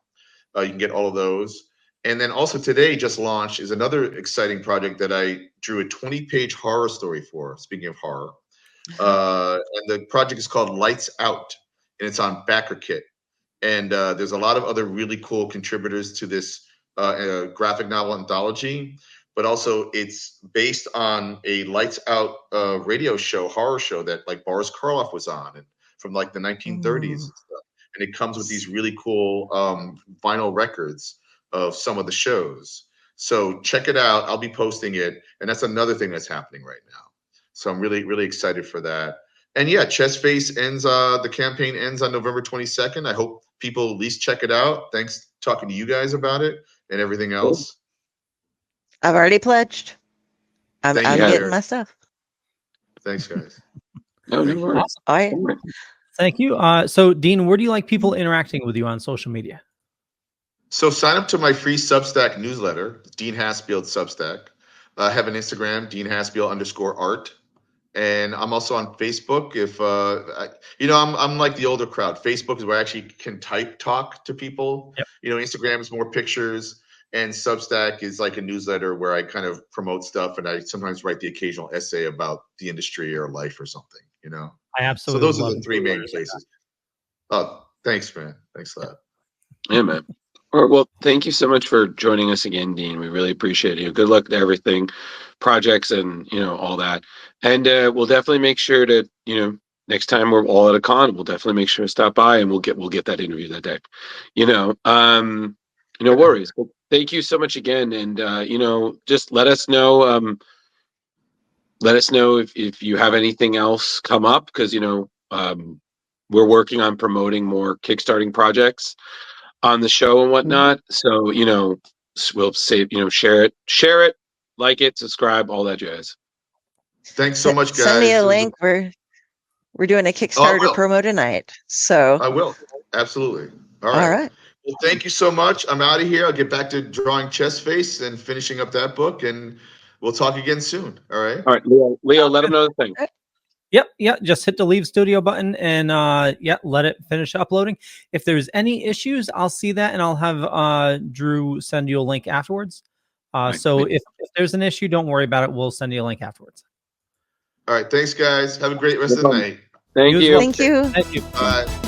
You can get all of those. And then also today just launched is another exciting project that I drew a 20-page horror story for, speaking of horror. And the project is called Lights Out, and it's on BackerKit. And there's a lot of other really cool contributors to this graphic novel anthology, but also it's based on a Lights Out radio show, horror show that like Boris Karloff was on, and from like the 1930s and stuff. And it comes with these really cool vinyl records of some of the shows. So check it out. I'll be posting it, and that's another thing that's happening right now. So I'm really, really excited for that. And yeah, Chest Face ends. The campaign ends on November 22nd. I hope people at least check it out. Thanks talking to you guys about it and everything else. I've already pledged. I'm getting my stuff. Thanks, guys. No worries. Awesome. All right. Thank you. So, Dean, where do you like people interacting with you on social media? So sign up to my free Substack newsletter, Dean Haspiel Substack. I have an Instagram, Dean Haspiel _art. And I'm also on Facebook. If I'm like the older crowd. Facebook is where I actually can talk to people. Yep. Instagram is more pictures, and Substack is like a newsletter where I kind of promote stuff, and I sometimes write the occasional essay about the industry or life or something. I absolutely. So those are the 3 main places. Oh, thanks, man. Thanks a lot. Yeah, man. All right, well, thank you so much for joining us again, Dean. We really appreciate you. Good luck to everything, projects, and all that. And we'll definitely make sure to, next time we're all at a con, we'll definitely make sure to stop by, and we'll get that interview that day. No worries. But thank you so much again, and just let us know. Let us know if you have anything else come up, because we're working on promoting more Kickstarting projects on the show and whatnot. So, we'll say, share it, like it, subscribe, all that jazz. Thanks so much, guys. Send me a link. We're doing a Kickstarter promo tonight. So I will. Absolutely. All right. Well, thank you so much. I'm out of here. I'll get back to drawing Chest Face and finishing up that book, and we'll talk again soon. All right. All right, Leo, let them know the thing. Yep. Just hit the leave studio button and let it finish uploading. If there's any issues, I'll see that, and I'll have Drew send you a link afterwards. So if there's an issue, don't worry about it. We'll send you a link afterwards. All right. Thanks, guys. Have a great rest of the night. Thank you. Thank you. Thank you. Bye.